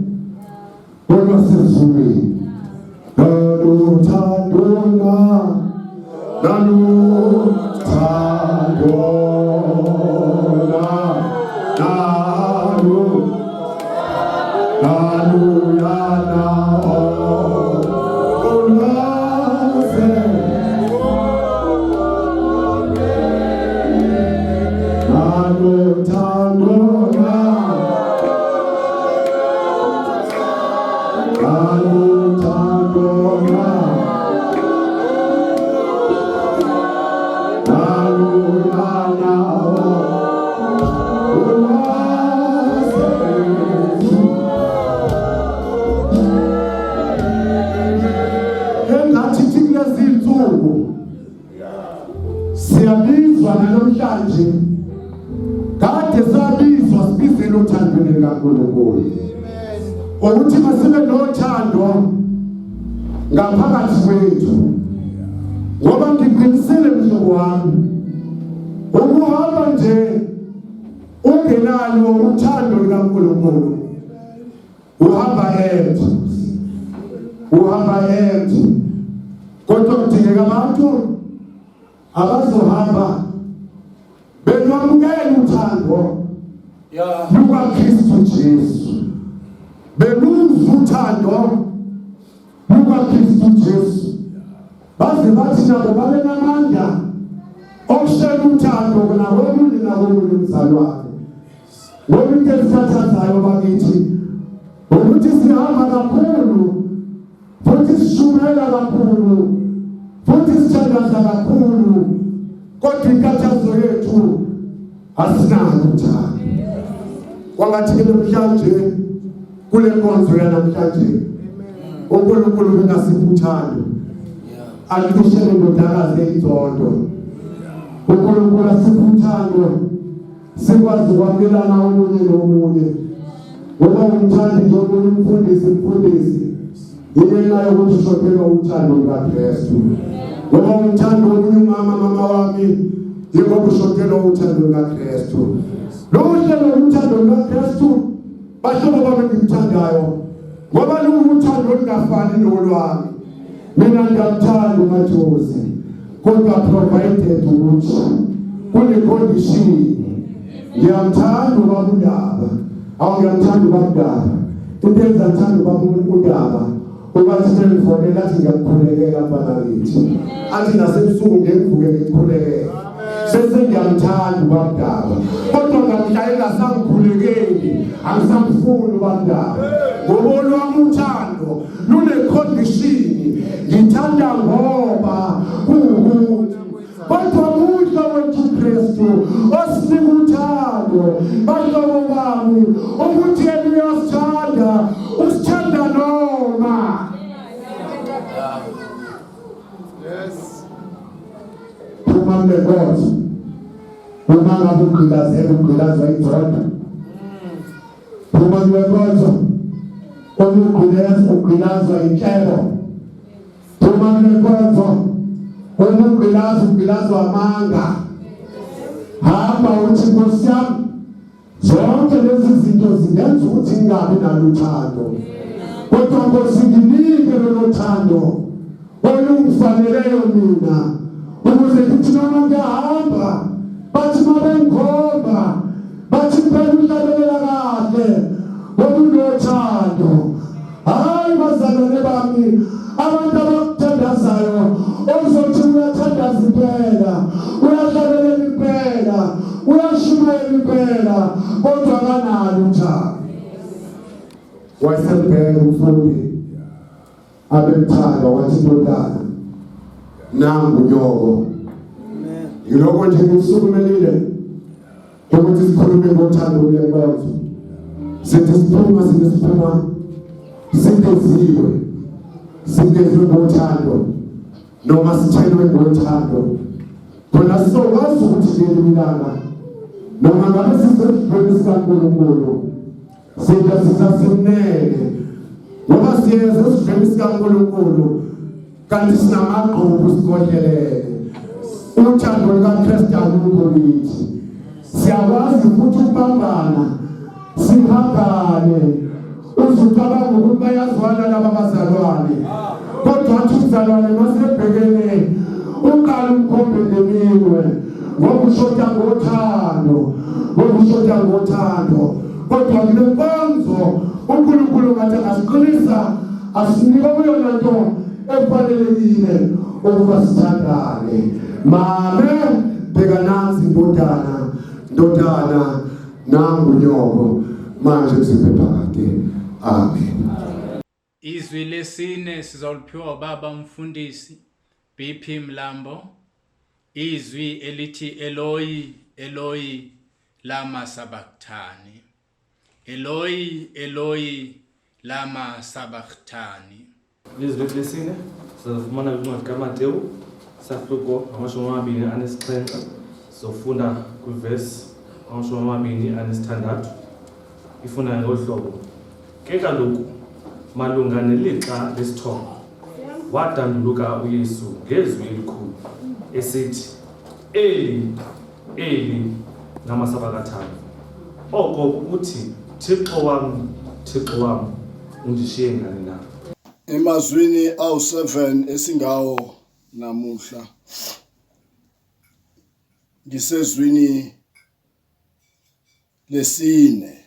olwasezulwini. Naluthando siyabizwa namhlanje, kade sabizwa asibizele uthandweni likaNkulunkulu ukuthi masibe nothando ngaphakathi kwethu ngoba ngiqinisile mhlobo wami ukuhamba nje ungenalo uthando likaNkulunkulu uhamba empty kodwa kudingeka abantu abazohamba benwamukela uthando lukaKristu Jesu belunza uthando lukaKristu Jesu baze bathi nabo babe namandla okushela uthando nakomunye nakomunye umzalwane ngoba into esithathayo bakithi ukuthi sihamba kakhulu futhi sishumela kakhulu futhi sithandaza kakhulu kodwa inkathazo yethu asinalo uthando wangathi namhlanje kule nkonzo yanamhlanje uNkulunkulu bengasiphi uthando alikushele ndodakazi eyinzondo uNkulunkulu asiphi uthando sikwazi ukwamelana omunye nomunye ngoba umthandi njengoba umfundisi yena yokuthi ushokela uthando lukaKristu ngoba umthando womunye mama wami yebo ushokela uthando lukaKristu lo uhlelo uthando lukaKristu bahlobo bami ngimthandayo ngoba luthando lungafani nolwami mina ngiyamthanda uMathosi kodwa provided ukuthi kule condition ngiyamthanda ubabundaba awungiyamthanda ubabundaba into engizathanda ubabundaba ubathi telefonela athi ngiyakukhulekela mfana kithi athi nasebusuku ngivuke ngikukhulekela bese ngiyamthanda ubabundaba kodwa ngamhlayela sangikhulekeli angisamfuni ubabundaba ngoba lwami uthando lune condition ngithanda ngoba kuwukuthi kodwa muhla wethu Kristu osinika uthando bahlobo bami ukuthi yena uyasithanda usithanda noma yes umambe kodwa uma ngabe ugqilazwa inzondo uma ngiwekodwa ugqilazwa inhlebo uma ngiwekodwa ugqilazwa amanga hamba uthi Nkosi yami zonke lezi zinto zingenza ukuthi ngingabi nalo uthando kodwa Nkosi nginike lelo thando olungifaneleyo mina ukuze ngithi noma ngihamba bathi mabengikhomba bathi phela uhlabelela kahle ngoba unothando hayi bazalwane bami abantu abakuthandazayo ozothi uyathandaza impela uyahlabelela impela uyashumayela impela kodwa kanalo uthando wasebheka umfundi abemthanda wathi ndodana nangu nyoko yiloko nje ngisukumelile ukuthi sikhulume ngothando lwenkonzo sithi siphuma singeziwe ngothando noma sithelwe ngothando khona sizokwazi ukuthi ngelilanga noma ngabe sisezifeni sikaNkulunkulu sizasimnene ngoba siyeza esifeni sikaNkulunkulu kanti sinamagqubu sikhohlelele uthando lukaKristu alukho kithi siyakwazi futhi ukubambana sihambane uzucabanga ukuthi bayazwana laba bazalwane kodwa athi uzalwane masebhekene uqala umkhombe ngeminwe ngoba ushoda ngothando kodwa kule nkonzo uNkulunkulu ngathi asiqinisa asinika kuyona nto efanelekile ukuba sithandane mame bheka nansi ndodana nangu nyoko manje sibephakade amen. Izwi lesine sizoliphiwa ubaba umfundisi BP Mlambo. Izwi elithi Eloi Eloi lama sabachthani. Eloi Eloi lama sabachthani. Izwi lesine sizofumana kwincwadi kaMateyu sahluko 27 sofunda kwivesi 26. ifuna ngolu hlobo. Ke kaloku malunga nelixa lesithongo wadanduluka uYesu ngezwi elikhulu esithi, Eli, Eli, lama sabakthani. Oko ukuthi, Thixo wam, undishiye ngani na? Emazwini awu7 esingawo namuhla ngisezwini lesine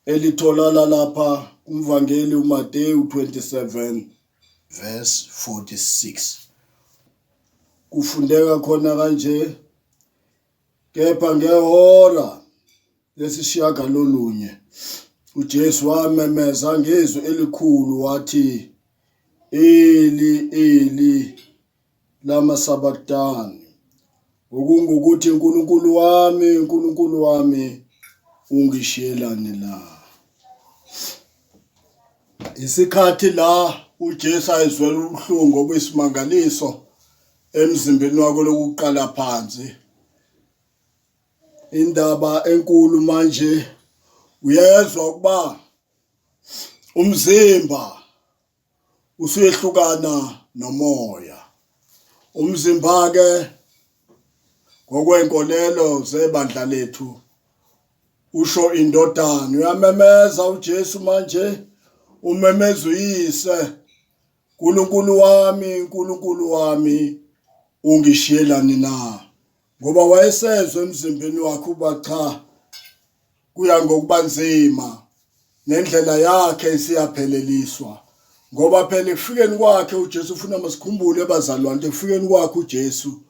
elitholala lapha kumvangeli uMateyu 27 verse 46. Kufundeka khona kanje, kepha ngehora lesishiyagalolunye uJesu wamemeza ngezwi elikhulu wathi, Eli, Eli, lama sabakthani. Okungukuthi, Nkulunkulu wami, Nkulunkulu wami, ungishiyelani la? Isikhathi la uJesu ayizwela ubuhlungu obuyisimangaliso emzimbeni wakhe lokuqala phansi. Indaba enkulu manje uyezwa ukuba umzimba usuyehlukana nomoya. Umzimba ke ngokwenkolelo zebandla lethu usho indodana. Uyamemeza uJesu manje, umemeza uyise, Nkulunkulu wami, Nkulunkulu wami, ungishiyelani na? Ngoba wayesezwe emzimbeni wakhe uba cha, kuya ngokubanzima nendlela yakhe isiyapheleliswa. Ngoba phela ekufikeni kwakhe uJesu, ufuna masikhumbule bazalwane, ekufikeni kwakhe uJesu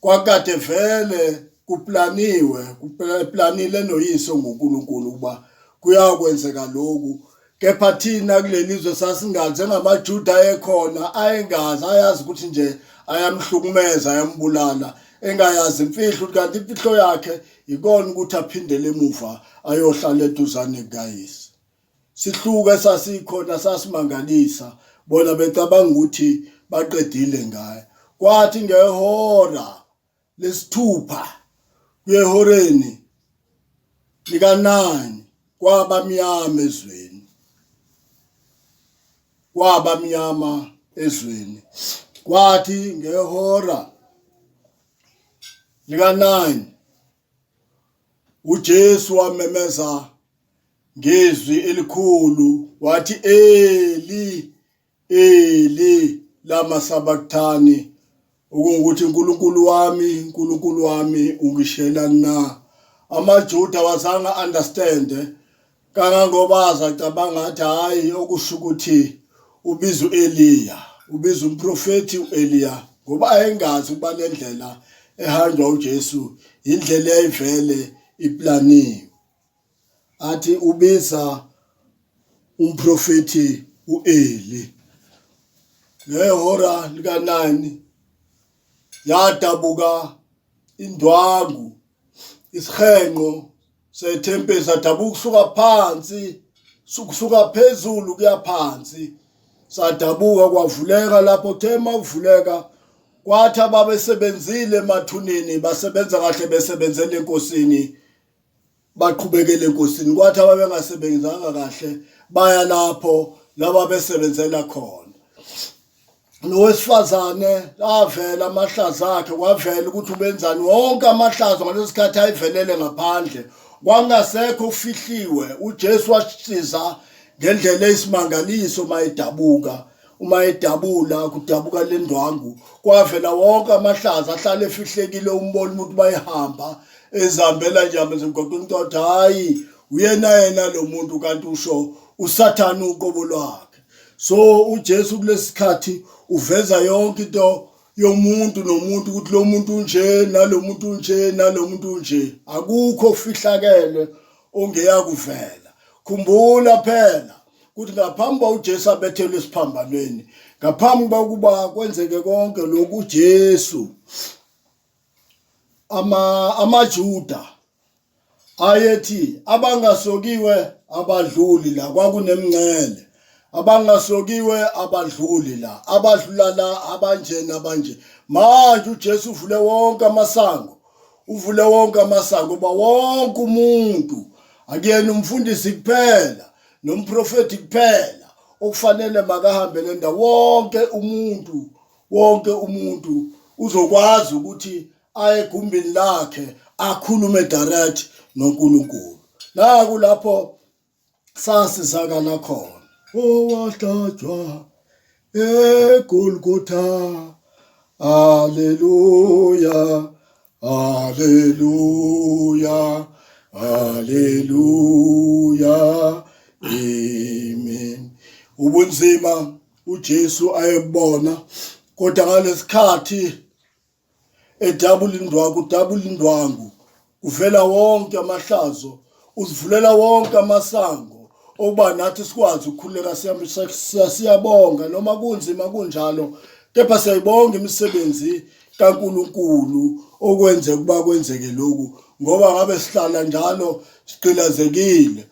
kwakade vele kuplanile noyiso ngoNkulunkulu ukuba kuyakwenzeka lokhu. Kepha thina kulelizwe sasingazi, njengamaJuda ayekhona ayengazi, ayazi ukuthi nje ayamhlukumeza, ayambulala, engayazi imfihlo, kanti imfihlo yakhe ikona ukuthi aphindele emuva ayohlala eduzane kukayise. Sihluke sasikhona sasimangalisa, bona becabanga ukuthi baqedile ngaye. Kwathi ngehora lesithupha kuyehoreni lika9 kwabamnyama ezweni. Kwabamnyama ezweni. Kwathi ngehora lika9 uJesu wamemeza ngezwi elikhulu wathi, Eli, Eli, lama sabakthani. Okungukuthi, Nkulunkulu wami, Nkulunkulu wami, ungishiyelani na? AmaJuda wazange understand kangangoba acabanga ngathi hayi okusho ukuthi ubiza uEliya, ubiza umprofeti uEliya, ngoba ayengazi ukuba lendlela ehanjwa uJesu indlela eyivele iplaniwe. Athi ubiza umprofeti uEli. Ngehora lika9 yadabuka indwangu, isihenqo sethempeli sadabuka kusuka phansi, kusuka phezulu kuya phansi. Sadabuka kwavuleka lapho, thema kuvuleka kwathi ababesebenzile emathuneni basebenza kahle, besebenzele enkosini, baqhubekele enkosini. Kwathi ababengasebenzanga kahle baya lapho laba besebenzela khona. Nowesifazane avela amahlazo akhe, kwavela ukuthi ubenzani. Wonke amahlazo ngalesikhathi ayivelele ngaphandle, kwangasekho ufihliwe. uJesu wasiza ngendlela eyisimangaliso mayidabuka. Uma edabula kudabuka lendwangu, kwavela wonke amahlazo ahlale efihlekile, umbona umuntu bayihamba ezihambela nje emgwaqweni, kodwa hayi uyena lo muntu, kanti usho uSathane uqobo lwakhe. So uJesu kulesikhathi uveza yonke into yomuntu nomuntu, ukuthi lo muntu unje, nalo muntu unje, nalo muntu unje. Akukho ofihlakele ongeya kuvela. Khumbula phela ukuthi ngaphambi kwa uJesu abethelwe esiphambanweni, ngaphambi kokuba kwenzeke konke lokhu, uJesu amaJuda ayethi abangasokiwe abadluli la, kwakunemngcele, abangasokiwe abadluli la, abadlula la, abanje nabanje. Manje uJesu uvule wonke amasango, uvule wonke amasango, ba wonke umuntu akuyena umfundisi kuphela nomprofeti kuphela okufanele makahambe nenda wonke umuntu uzokwazi ukuthi aye egumbini lakhe akhulume direct noNkulunkulu. Naku lapho sasizakala khona owahlatshwa eGolgotha. Hallelujah, hallelujah, hallelujah, amen. Ubunzima uJesu ayebona, kodwa ngalesikhathi edabula indwangu uvela wonke amahlazo, uzivulela wonke amasango okuba nathi sikwazi ukukhuleka siyabonga noma kunzima kunjalo, kepha siyayibonga imisebenzi kaNkulunkulu okwenze kuba kwenzeke lokhu, ngoba ngabe sihlala njalo siqilazekile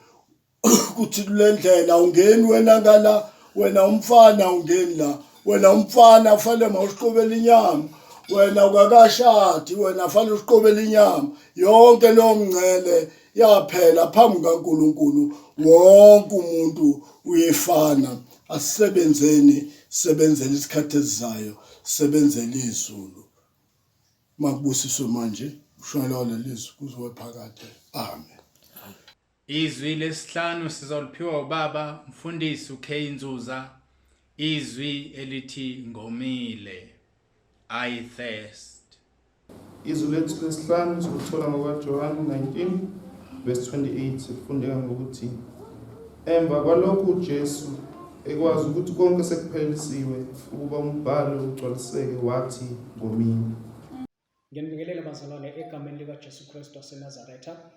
ukuthi kule ndlela ungeni wena ngala, wena umfana ungeni la, wena umfana kufanele mawusiqobela inyama, wena ukakashadi wena fanele usiqobela inyama. Yonke leyo mngcele yaphela phambi kaNkulunkulu. Wonke umuntu uyefana. Asisebenzeni, sebenzele isikhathi esizayo, sebenzele izulu. Makubusiswe manje ushayela lelizwi kuzowe phakade. Amen. Izwi lesihlanu sizoliphiwa ubaba mfundisi uKay Nzuza. Izwi elithi ngomile, I thirst. Izwi lethu lesihlanu silithola ngokaJohane 19 verse 28 sifundeka ngokuthi emva kwalokhu uJesu ekwazi ukuthi konke sekuphelisiwe ukuba umbhalo ugcwaliseke wathi ngomini. Ngiyanibingelela bazalwane egameni lika Jesu Kristu waseNazaretha.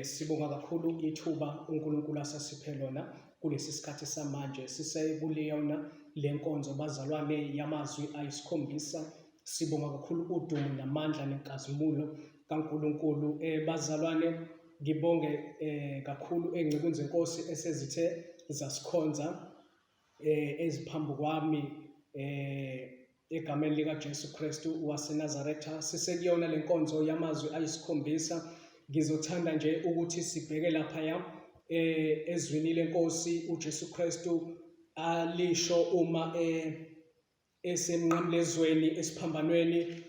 Sibonga kakhulu ithuba uNkulunkulu asasiphe lona kulesi sikhathi samanje. Sisebuleyona lenkonzo bazalwane yamazwi ayisikhombisa. Sibonga kakhulu udumo namandla nenkazimulo kaNkulunkulu. Bazalwane ngibonge kakhulu engcikweni zenkosi esezithe zasikhonza eziphambi kwami egameni lika Jesu Kristu waseNazaretha. Sisekuyona lenkonzo yamazwi ayisikhombisa. Ngizothanda nje ukuthi sibheke lapha ezwini lenkosi uJesu Kristu alisho uma esemnqamlezweni esiphambanweni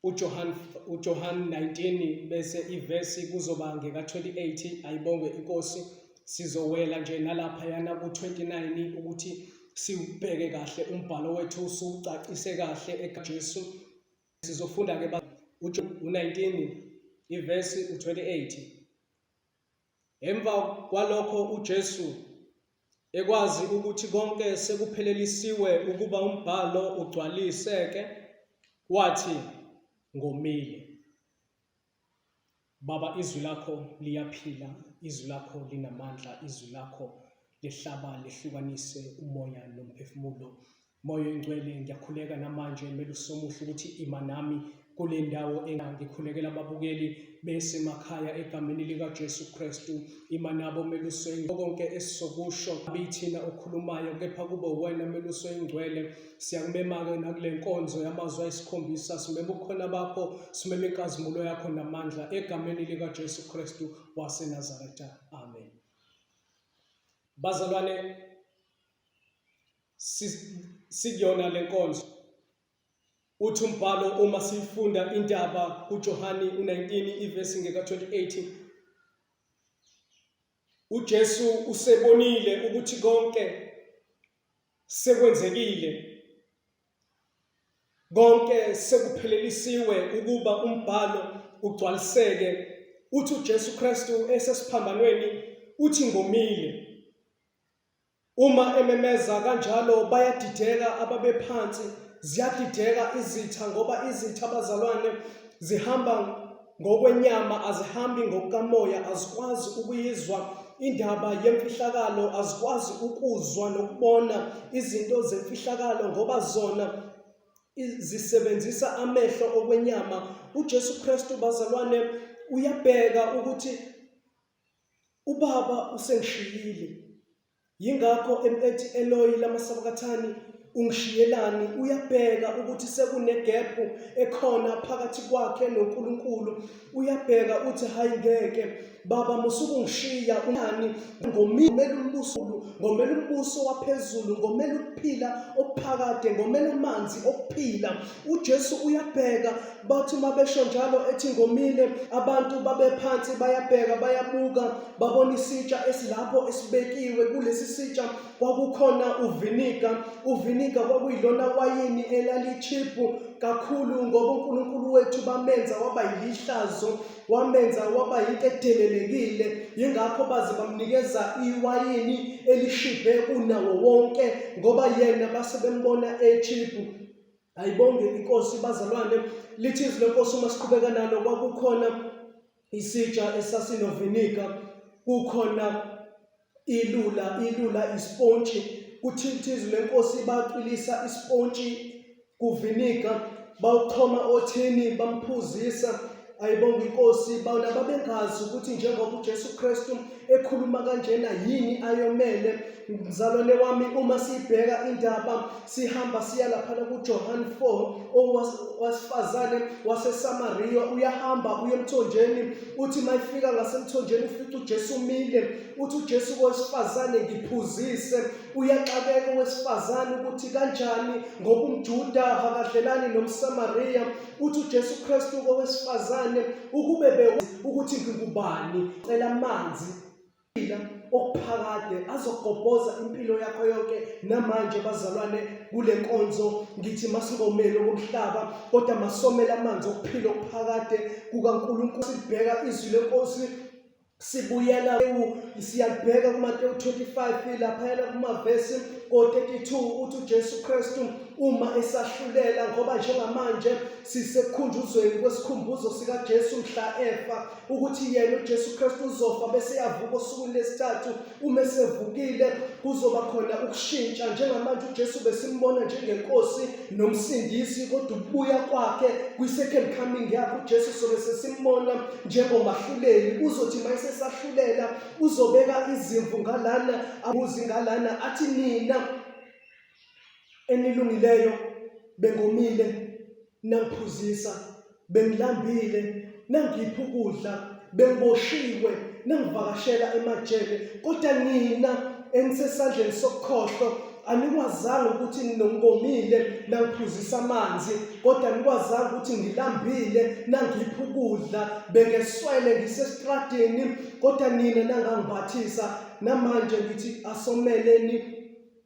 uJohn 19 bese ivesi kuzoba ngeka28. Ayibonge inkosi. Sizowela nje nalapha yana ku29 ukuthi siubheke kahle umbhalo wethu usucacise kahle eJesu. Sizofunda ke u19 ivesi u28. Emva kwalokho uJesu ekwazi ukuthi konke sekuphelelisiwe ukuba umbhalo ugcwaliseke wathi ngomile. Baba, izwi lakho liyaphila, izwi lakho linamandla, izwi lakho lihlaba lehlukanise umoya nomphefumulo. Moya oyingcwele, ngiyakhuleka namanje melusomuhle ukuthi ima nami kule ndawo engikhulekela ababukeli besemakhaya egameni lika Jesu Kristu. Ima nabo meluso konke esizokusho abithina okhulumayo, kepha kube wena meluso oyingcwele. Siyakumema-ke nakule nkonzo yamazwi ayisikhombisa. Simeme ukhona bakho, simeme inkazimulo yakho namandla egameni lika Jesu Kristu waseNazaretha. Amen. Bazalwane, sikuyona le nkonzo. Uthi umbhalo uma sifunda indaba kuJohane 19 ivesi ngeka28, uJesu usebonile ukuthi konke sekwenzekile, konke sekuphelelisiwe ukuba umbhalo ugcwaliseke. Uthi uJesu Kristu esesiphambanweni uthi ngomile. Uma ememeza kanjalo bayadideka ababephansi, ziyadideka izitha, ngoba izitha bazalwane zihamba ngokwenyama, azihambi ngokukamoya, azikwazi ukuyizwa indaba yemfihlakalo, azikwazi ukuzwa nokubona izinto zemfihlakalo ngoba zona zisebenzisa amehlo okwenyama. uJesu Kristu bazalwane uyabheka ukuthi ubaba usengishiyile. Yingakho ethi Eloi lama sabakathani, ungishiyelani, uyabheka ukuthi sekunegebhu ekhona phakathi kwakhe noNkulunkulu. Uyabheka uthi hayi ngeke baba musuku ngishiya unani ngomele umbuso, ngomele umbuso waphezulu, ngomele ukuphila okuphakade, ngomele amanzi okuphila. uJesu uyabheka, bathi mabesho njalo ethi ngomile, abantu babe phansi bayabheka, bayabuka, babona isitsha esilapho esibekiwe. Kulesi sitsha kwakukhona uviniga kwakuyilona wayini elalichiphu kakhulu, ngoba uNkulunkulu wethu bamenza waba yilihlazo, wamenza waba into edelelekile. Yingakho baze bamnikeza iwayini elishibhe kunawo wonke, ngoba yena base bembona echiphu. Ayibonge inkosi bazalwane. Lithi izwi lenkosi uma siqhubeka nalo, kwakukhona isitsha esasinoviniga, kukhona ilula ispontshi. Kuthi izwi lenkosi baqilisa ispontshi kuviniga, bawuchoma othini, bamphuzisa. Ayibonge inkosi, bona babengazi ukuthi njengoba uJesu Kristu ekhuluma kanjena yini ayomele. Mzalwane wami, uma sibheka indaba sihamba siya lapha kuJohn 4, owesifazane waseSamaria, uyahamba uye emthonjeni, uthi mayifika ngasemthonjeni ufica uJesu umile, uthi uJesu kowesifazane ngiphuzise. Uyaxakeka owesifazane ukuthi kanjani ngoba umJuda akadlelani nomSamaria. Uthi uJesu Kristu kowesifazane ukube ukuthi ngingubani, cela amanzi okuphakade azogobhoza impilo yakho yonke. Namanje bazalwane, kule nkonzo ngithi masingomeli okomhlaba, kodwa masomela amanzi okuphila okuphakade kukaNkulunkulu. Sibheka izwi lenkosi, sibuyela siyabheka kuMateyu 25 lapha kumavesi ko-32, uthi uJesu Kristu uma esahlulela, ngoba njengamanje sisekukhunjuzweni kwesikhumbuzo sikaJesu mhla efa, ukuthi yena uJesu Kristu uzofa bese yavuka osukwini lesithathu. Uma esevukile kuzoba khona ukushintsha. Njengamanje uJesu besimbona njengenkosi nomsindisi, kodwa ukubuya kwakhe kwi-second coming yakhe uJesu sobe sesimbona njengomahluleli. Uzothi mayesesahlulela uzobeka izimvu ngalana, abuzi ngalana, athi nina enilungileyo bengomile nangiphuzisa, bengilambile nangipha ukudla, bengiboshiwe nangivakashela emajele, kodwa nina enisesandleni sokukhohlo anikwazanga ukuthi ningomile nangiphuzisa amanzi, kodwa nikwazanga ukuthi ngilambile nangipha ukudla, bengeswele ngisestradeni, kodwa nina nangangibathisa. Namanje ngithi asomeleni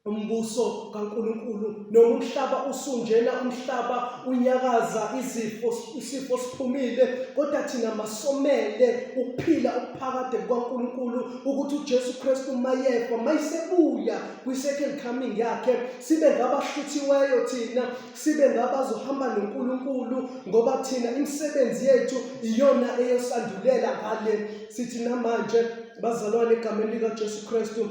umbuso kaNkulunkulu. Noma umhlaba usunjena, umhlaba unyakaza, isifo siphumile, kodwa thina masomele ukuphila okuphakade kukaNkulunkulu, ukuthi uJesu Kristu mayefa, mayisebuya kwi-second coming yakhe, sibe ngabahluthiweyo thina, sibe ngabazohamba noNkulunkulu, ngoba thina imisebenzi yethu iyona eyosandulela ngale. Sithi namanje bazalwane, egameni likaJesu Kristu,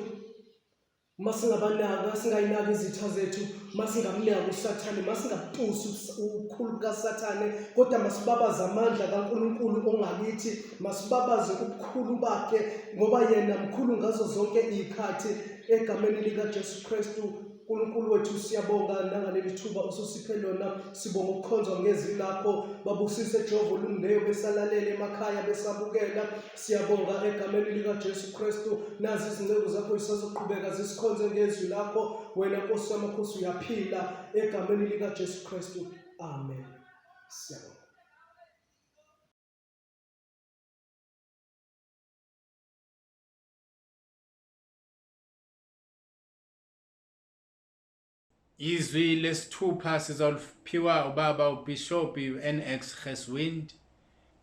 masingabanaka, singayinaki izitha zethu, masingamnaki uSathane, masingabutusi ubukhulu kaSathane, kodwa masibabaze amandla kaNkulunkulu ongakithi, masibabaze ubukhulu bakhe, ngoba yena mkhulu ngazo zonke izikhathi. Egameni likaJesu Kristu uNkulunkulu wethu siyabonga nangaleli thuba ususiphe lona. Sibonga ukukhonzwa ngezwi lakho, babusise Jehova olungileyo besalalele emakhaya besabukela. Siyabonga egameni likaJesu Kristu, nazi izinceku zakho zisazoqhubeka zisikhonze ngezwi lakho. Wena Nkosi yamakhosi uyaphila, egameni likaJesu Kristu, amen. Siyabonga. Izwi lesithupha sizoliphiwa ubaba uBishop NX Geswind.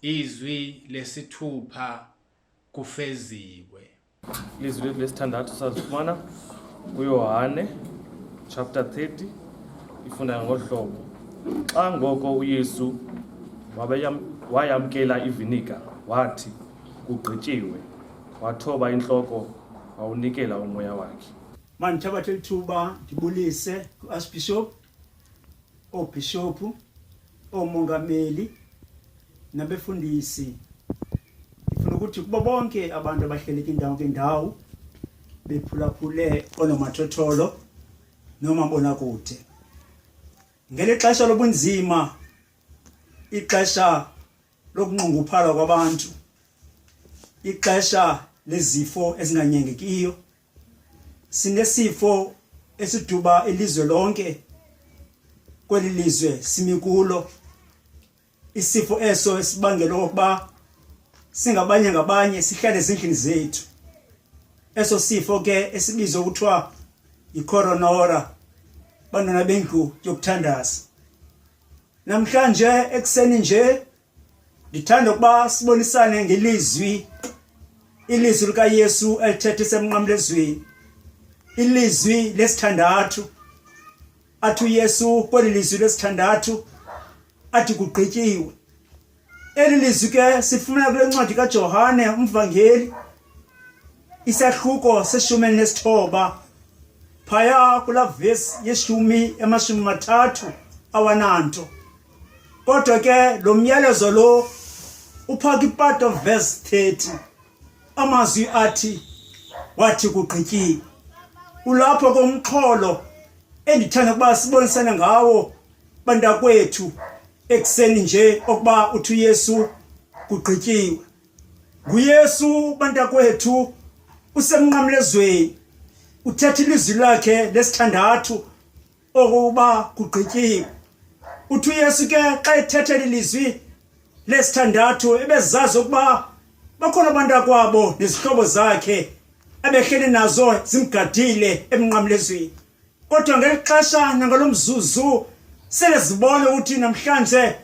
Izwi lesithupha kufeziwe. Izwi lethu lesithandathu sazifumana kuYohane chapter 30 ifunda ngohlobo. Xa ngoko uYesu wayamkela iviniga, wathi kugqityiwe, wathoba inhloko, wawunikela umoya wakhe. Mandithabathe ithuba ndibulise ku-Archbishop, oobhishop, oomongameli nabefundisi. Ndifuna ukuthi kubo bonke abantu abahleleke indawo ngendawo bephulaphule oonomathotholo, noma bona kude. Ngeli xesha lobunzima, ixesha lokunqongophala kwabantu, ixesha lezifo ezinganyengekiyo, sinesifo esiduba ilizwe lonke, kweli lizwe simi kulo. Isifo eso esibangela ukuba singabanye ngabanye sihlale ezindlini zethu. Eso sifo ke esibizwa ukuthiwa iCoronora, bantwana bendlu yokuthandaza. Namhlanje ekseni nje ndithanda ukuba sibonisane ngelizwi, ilizwi likaYesu elithethe semnqamlezweni, ilizwi lesithandathu. Athi uYesu kweli lizwi lesithandathu athi kugqityiwe. Eli lizwi ke sifumana kule ncwadi kaJohane umvangeli, isahluko se-19, phaya kula verse ye-30 awananto. Kodwa ke lo myalezo lo uphaka part of verse 30, amazwi athi wathi kugqityiwe. Ulapho komxholo endithanda ukuba sibonisane ngawo bantakwethu ekseni nje okuba uthi uYesu kugqityiwe. NguYesu bantakwethu usemnqamlezweni, uthetha ilizwi lakhe lesithandathu okuba kugqityiwe. Uthi uYesu ke xa ethetha ilizwi lesithandathu ebezazi ukuba bakhona abantakwabo nezihlobo zakhe abehleli nazo zimgadile emnqamlezweni. Kodwa ngeli xesha nangalomzuzu sele zibone ukuthi namhlanje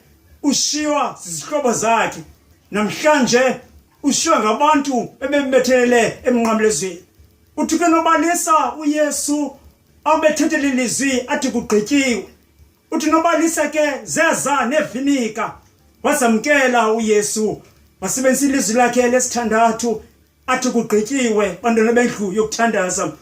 ushiywa zizihlobo zakhe, namhlanje ushiywa ngabantu ebembethelele emnqamlezweni. Uthi ke nobalisa uYesu abethethele ilizwi athi kugqityiwe. Uthi nobalisa ke zeza nevinika wazamkela uYesu, wasebenzisa ilizwi lakhe lesithandathu athi kugqityiwe, bantwana bendlu yokuthandaza.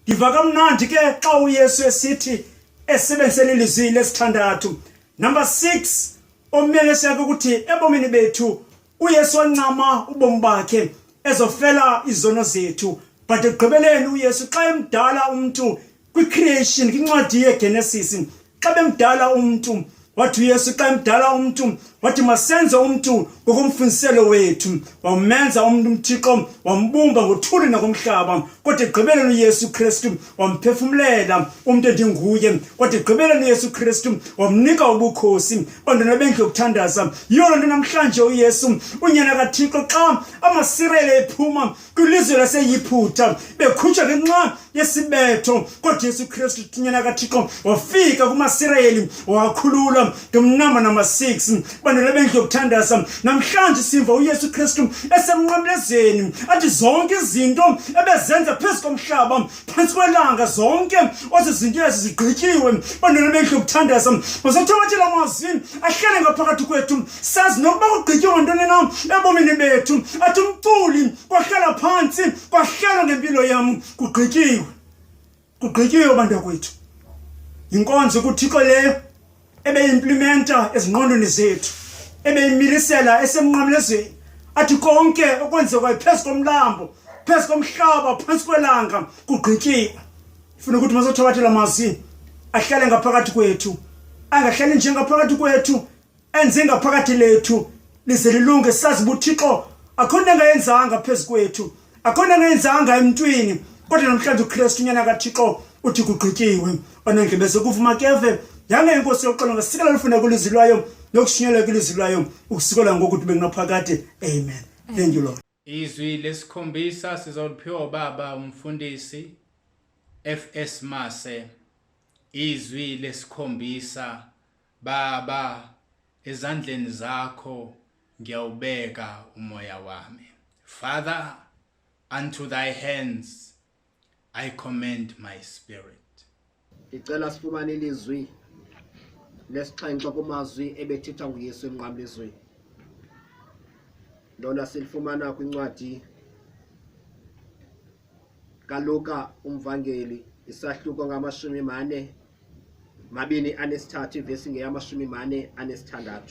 Ndiva kamnandi ke xa uYesu esithi esebenzisela ilizwi lesithandathu. Number 6, omyalezo yakhe ukuthi ebomini bethu uYesu wancama ubomi bakhe ezofela izono zethu. But ekugqibeleni uYesu xa emdala umuntu kwi-creation, kwincwadi yeGenesis, xa bemdala umuntu wathi uYesu xa emdala umuntu wathi masenze umuntu ngokomfundiselo wethu. Wamenza umuntu uMthixo, wambumba ngothuli nakumhlaba. Kodwa ekugqibeleni uYesu Kristu wamphefumlela umuntu endinguye. Kodwa ekugqibeleni uYesu Kristu wamnika ubukhosi. Bantwana bendlu yokuthandaza, yiyo loo nto namhlanje uYesu unyana kaThixo xa amaSirayeli ephuma kwilizwe laseYiphutha bekhutshwa ngenxa yesibetho, kodwa uYesu Kristu unyana kaThixo wafika kumaSirayeli wakhulula ngemnamba number 6. Bantwana bendlu yokuthandaza, namhlanje simva uYesu Kristu esemnqamlezweni athi zonke izinto ebezenza phezu komhlaba phantsi kwelanga, zonke ozizinto ezi zigqityiwe. Bantwana bendlu yokuthandaza, masothomathela amazwi ahlele ngaphakathi kwethu, sazi nokuba kugqityiwe ngantoni na ebomini bethu. Athi umculi kwahlala phantsi, kwahlala ngempilo yam, kugqityiwe. Kugqityiwe bantakwethu. Yinkonzo kuThixo leyo ebeimplementa ezingqondweni zethu, ebeyimilisela esemnqamlezweni. Athi konke okwenzeka phezu komlambo, phezu komhlaba, phantsi kwelanga, kugqityiwe. Ifuna ukuthi masothobathela amazwi ahlale ngaphakathi kwethu, angahlali nje ngaphakathi kwethu, enze ngaphakathi lethu lize lilunge. Sazi uThixo akho nto engayenzanga phezu kwethu, akho nto engayenzanga emntwini. Kodwa namhlanje uKristu unyana kaThixo uthi kugqityiwe. Banendlebe zokuvuma keve yange inkosi yokuqala ngasikela lifuna kulizwi lwayo nokushinyela kulizwi lwayo ukusikola ngokuthi bekunaphakade. Amen. Thank you Lord. Izwi lesikhombisa sizoliphiwa ubaba umfundisi FS Mase. Izwi lesikhombisa baba, ezandleni zakho ngiyawubeka umoya wami. Father, unto thy hands I commend my spirit. Icela sifumane ilizwi lesixhenxe kumazwi ebethethwa nguYesu emnqamlezweni. Lona silifumana kwincwadi kaLuka umvangeli, isahluko ngamashumi-43 ivesi ngeyama-46.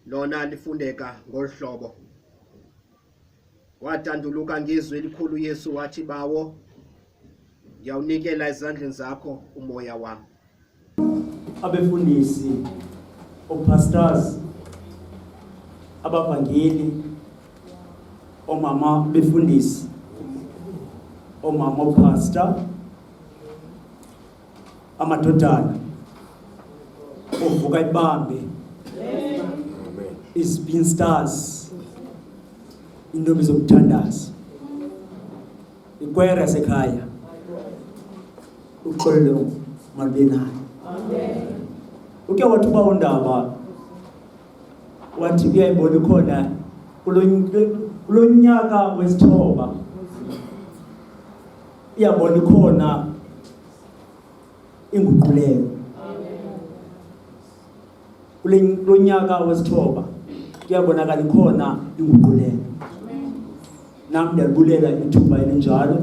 Lona lifundeka ngolu hlobo. watanduluka ngizwi elikhulu Yesu wathi bawo ngiyawunikela ezandleni zakho umoya wami. Abefundisi, opastors, abavangeli, omama befundisi, omama opastor, amadodana, ovuka ibambe, ispinsters, intombi zokuthandaza, ikwere yasekhaya, uxolelo mabenani. Uke wathi uba undaba wathi uyayibona khona kulo nyaka wesithoba iyabona khona inguqulelo kulo nyaka wesithoba kuyabonakala khona inguqulelo. Nami ndiyabulela ithuba elinjalo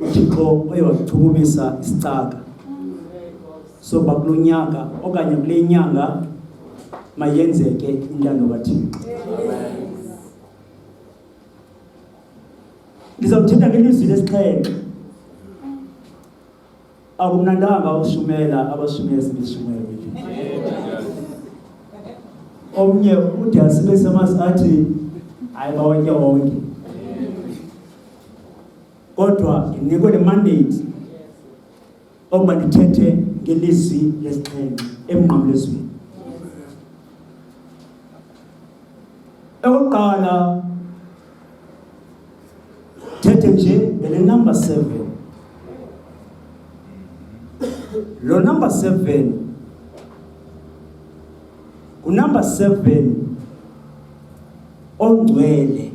uThixo oyakuchukumisa isicaka soba kulo nyaka okanye kule nyanga mayenzeke intando kaThixo. Ngizawuthetha ngelizwi lesixhenxe. Akumnandanga ushumela abashumeli beshumayeli. Omnye ude asibese athi hayi bawonke wonke. Kodwa nginikwe le mandate okuba ndithethe ngelizwi lesixhenxe emnqamlezweni. Okokuqala thethe nje ngele number 7. Lo number 7 number 7 ongcwele.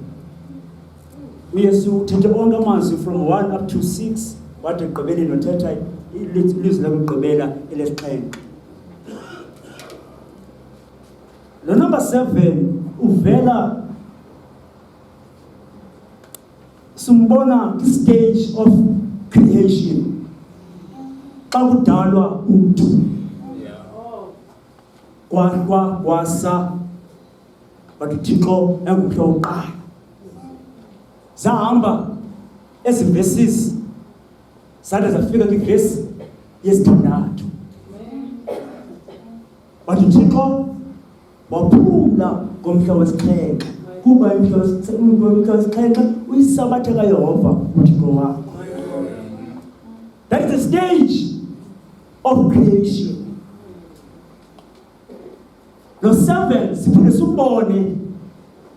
Uyesu uthethe onke amazwi from 1 up to 6 wathi egqibeleni nothetha ilizwi lokugqibela elesixhenxe. Lo number 7 uvela simbona stage of creation xa kudalwa umuntu kwasa wathi Thixo engumhlo wokuqala. Zahamba ezi verses zade zafika kwivesi yesithandathu. Wathi Thixo waphumla ngomhla wesixhenxe kuba umhla wesixhenxe uyisabatha kaYehova uThixo wakho. That is the stage of creation. No 7 siphinde sibone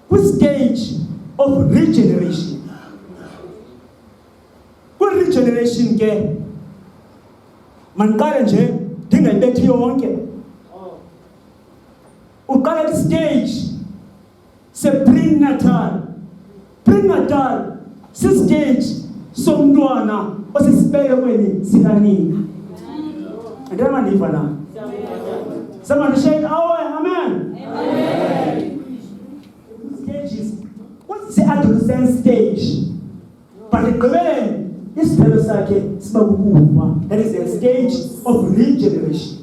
kwi-stage of regeneration. Kwi-regeneration ke maniqale nje ndingayibethi yonke. Uqala kwi-stage se-prenatal. Prenatal si-stage somntwana osesibelekweni sikanina. Andina mandiva na? Somebody shout amen. Amen. Stages. What's the adolescent stage? But the isiphelo sakhe siba kukufa. That is the stage of regeneration.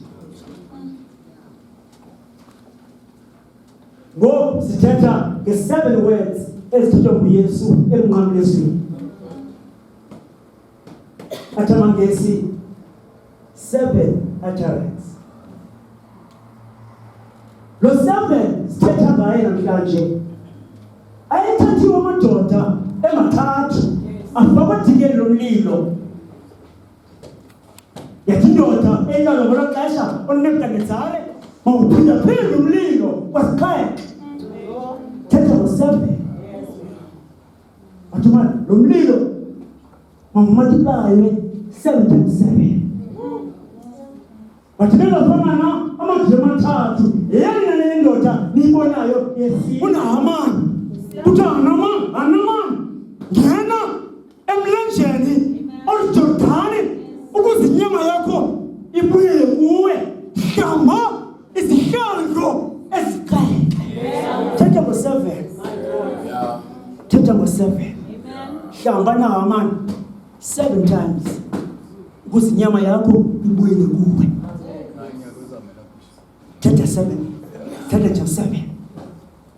Go sithetha nge-7 words ezithethwa nguYesu emnqamlezweni. Athamangesi 7 utterance. Lo 7 sithetha ngaye namhlanje ayethathiwe amadoda emathathu afakwa edikeni lomlilo. Yathi indoda eyalo ngolo xesha uNebukadnezari mawuphinda umlilo wasixhenxe. Thetha ngo-7. Wathi manje lo mlilo mawumultipliwe 7 times 7. Wathi bezofana amadoda amathathu yena nendoda niyibonayo uNahamani. Kuthiwa Hanamani ngena emlanjeni oluJordani ukuze inyama yakho ibuye kuwe. Hlamba izihlangu ezixhenxe. Thetha ngo-7. Thetha ngo-7. Hlamba Nahamani 7 times ukuze inyama yakho ibuye kuwe. Thetha 7. Thetha nje 7.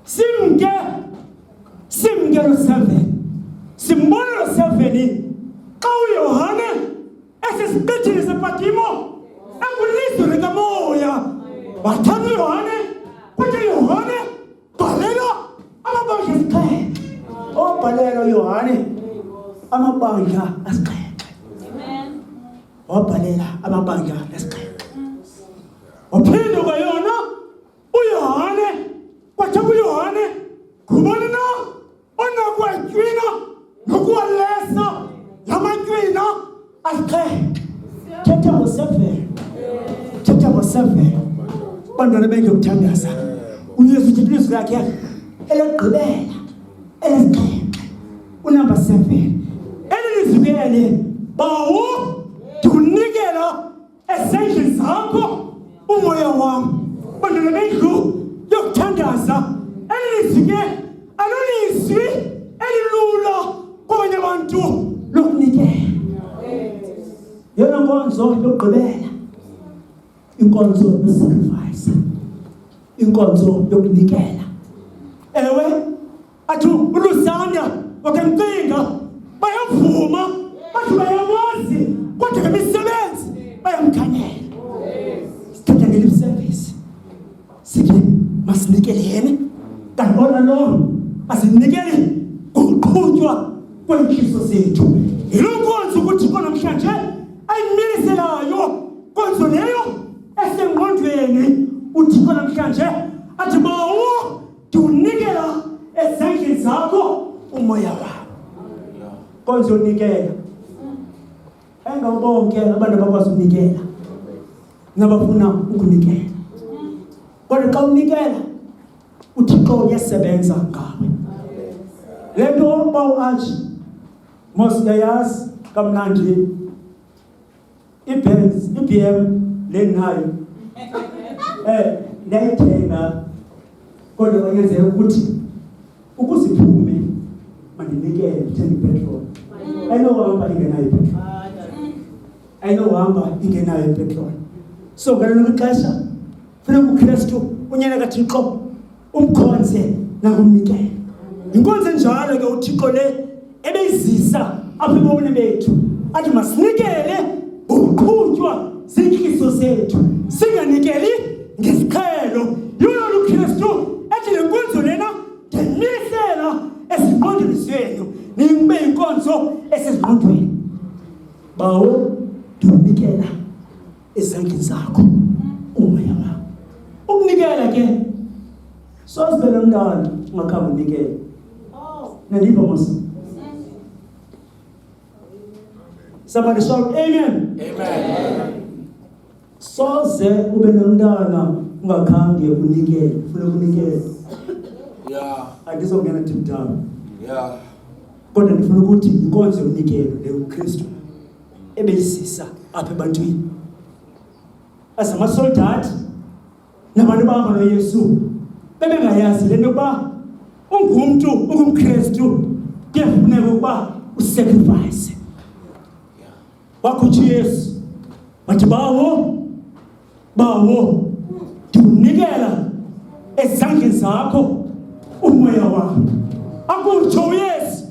Simke umkelo 7 simbona lo 7 xa uYohane esesiqithini sePatimo engulizwe likamoya wathatha uYohane kuthi Yohane bhalela amabandla asixhenxe obhalela uYohane amabandla asixhenxe wabhalela amabandla asixhenxe waphinde kwayona uYohane kwathiwa uYohane ngubani na onakwatywina nokuwalesa lamatywina asixhenxe thetha ngo-7 bantwana bengekuthandaza uyesu uthi ilizwi lakhe elegqibela elesixhenxe unumber 7 elilizwikele bawo ndikunikela ezandleni zakho umoya wam bantwana bendlu yokuthandaza elilizwike alolizwi elilula kwabanye abantu lokunikela yona nkonzo yokugqibela inkonzo yosacrifice inkonzo yokunikela ewe athi ulusanda wakemcinga bayavuma bathi bayakwazi kodwa ngemisebenzi bayamkhanyela sithatha ngelip service sithi masinikeleni kanti ona lo asinikeli ngokuqhutywa kwenhliziyo zethu yiloo nkonzo ukuthi namhlanje ayimiliselayo konzo leyo esengqondweni uthixo namhlanje athi bawo ndiwunikela ezandleni zakho umoya wakho konzo unikela engabonke abantu abakwazi ukunikela nabafuna ukunikela kodwa xa unikela uthixo uyasebenza ngawe le nto bawuaji mosiyayazi kamnandi IBM lenayo ndayithenga kodwa kwanyenzeka ukuthi ukuziphume mandinikele ndithenge ipetrol ayinohamba ingenayo ipetrol so ngalona ixesha funeka uKristu unyana kaThixo umkhonze nakumnikela inkonzo enjalo ke uThixo le ebeyizisa apha ebomini bethu athi masinikele ngokuqhutywa zinhliziyo zethu singanikeli ngesiqhelo yona uKristu ethi le nkonzo lena ndimilisela ezingqondweni zenu nibe inkonzo esezingqondweni bawo ndinikela ezandleni zakho umoya wakho ukunikela ke sozibele umntwana ungakhamba unikela nandiva mos somebody shout amen soze ube nomntana ungakhange unikele ufuna ukunikela andizongena deep down kodwa ndifuna ukuthi inkonzo yokunikela le uKristu ebeyisisa apha ebantwini as amasoldati nabantu bahamba noYesu bebengayazi le nto yokuba ungumntu ungumKristu kuyafuneka ukuba usacrifice wakhuthi uYesu wathi bawo ndiwunikela ezandleni zakho umoya wakho akutsho uYesu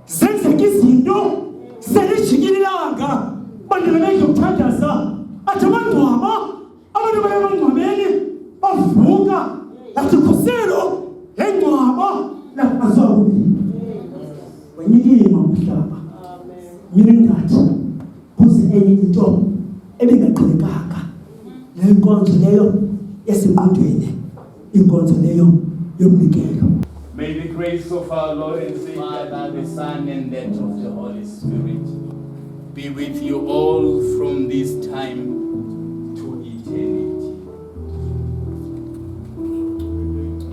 zenzeka izinto selijikile ilanga bantwana bengekuthandaza athi abangcwaba abantu babangcwabeni bavuka lathi khuselo lengcwaba lazawubi wenyikima umhlaba mina ngathi kuze enye into ebingaqhelekanga le nkonzo leyo esengqondweni inkonzo leyo yokunikela. May the grace of our Lord and Savior, the Son, and that of the Holy Spirit be with you all.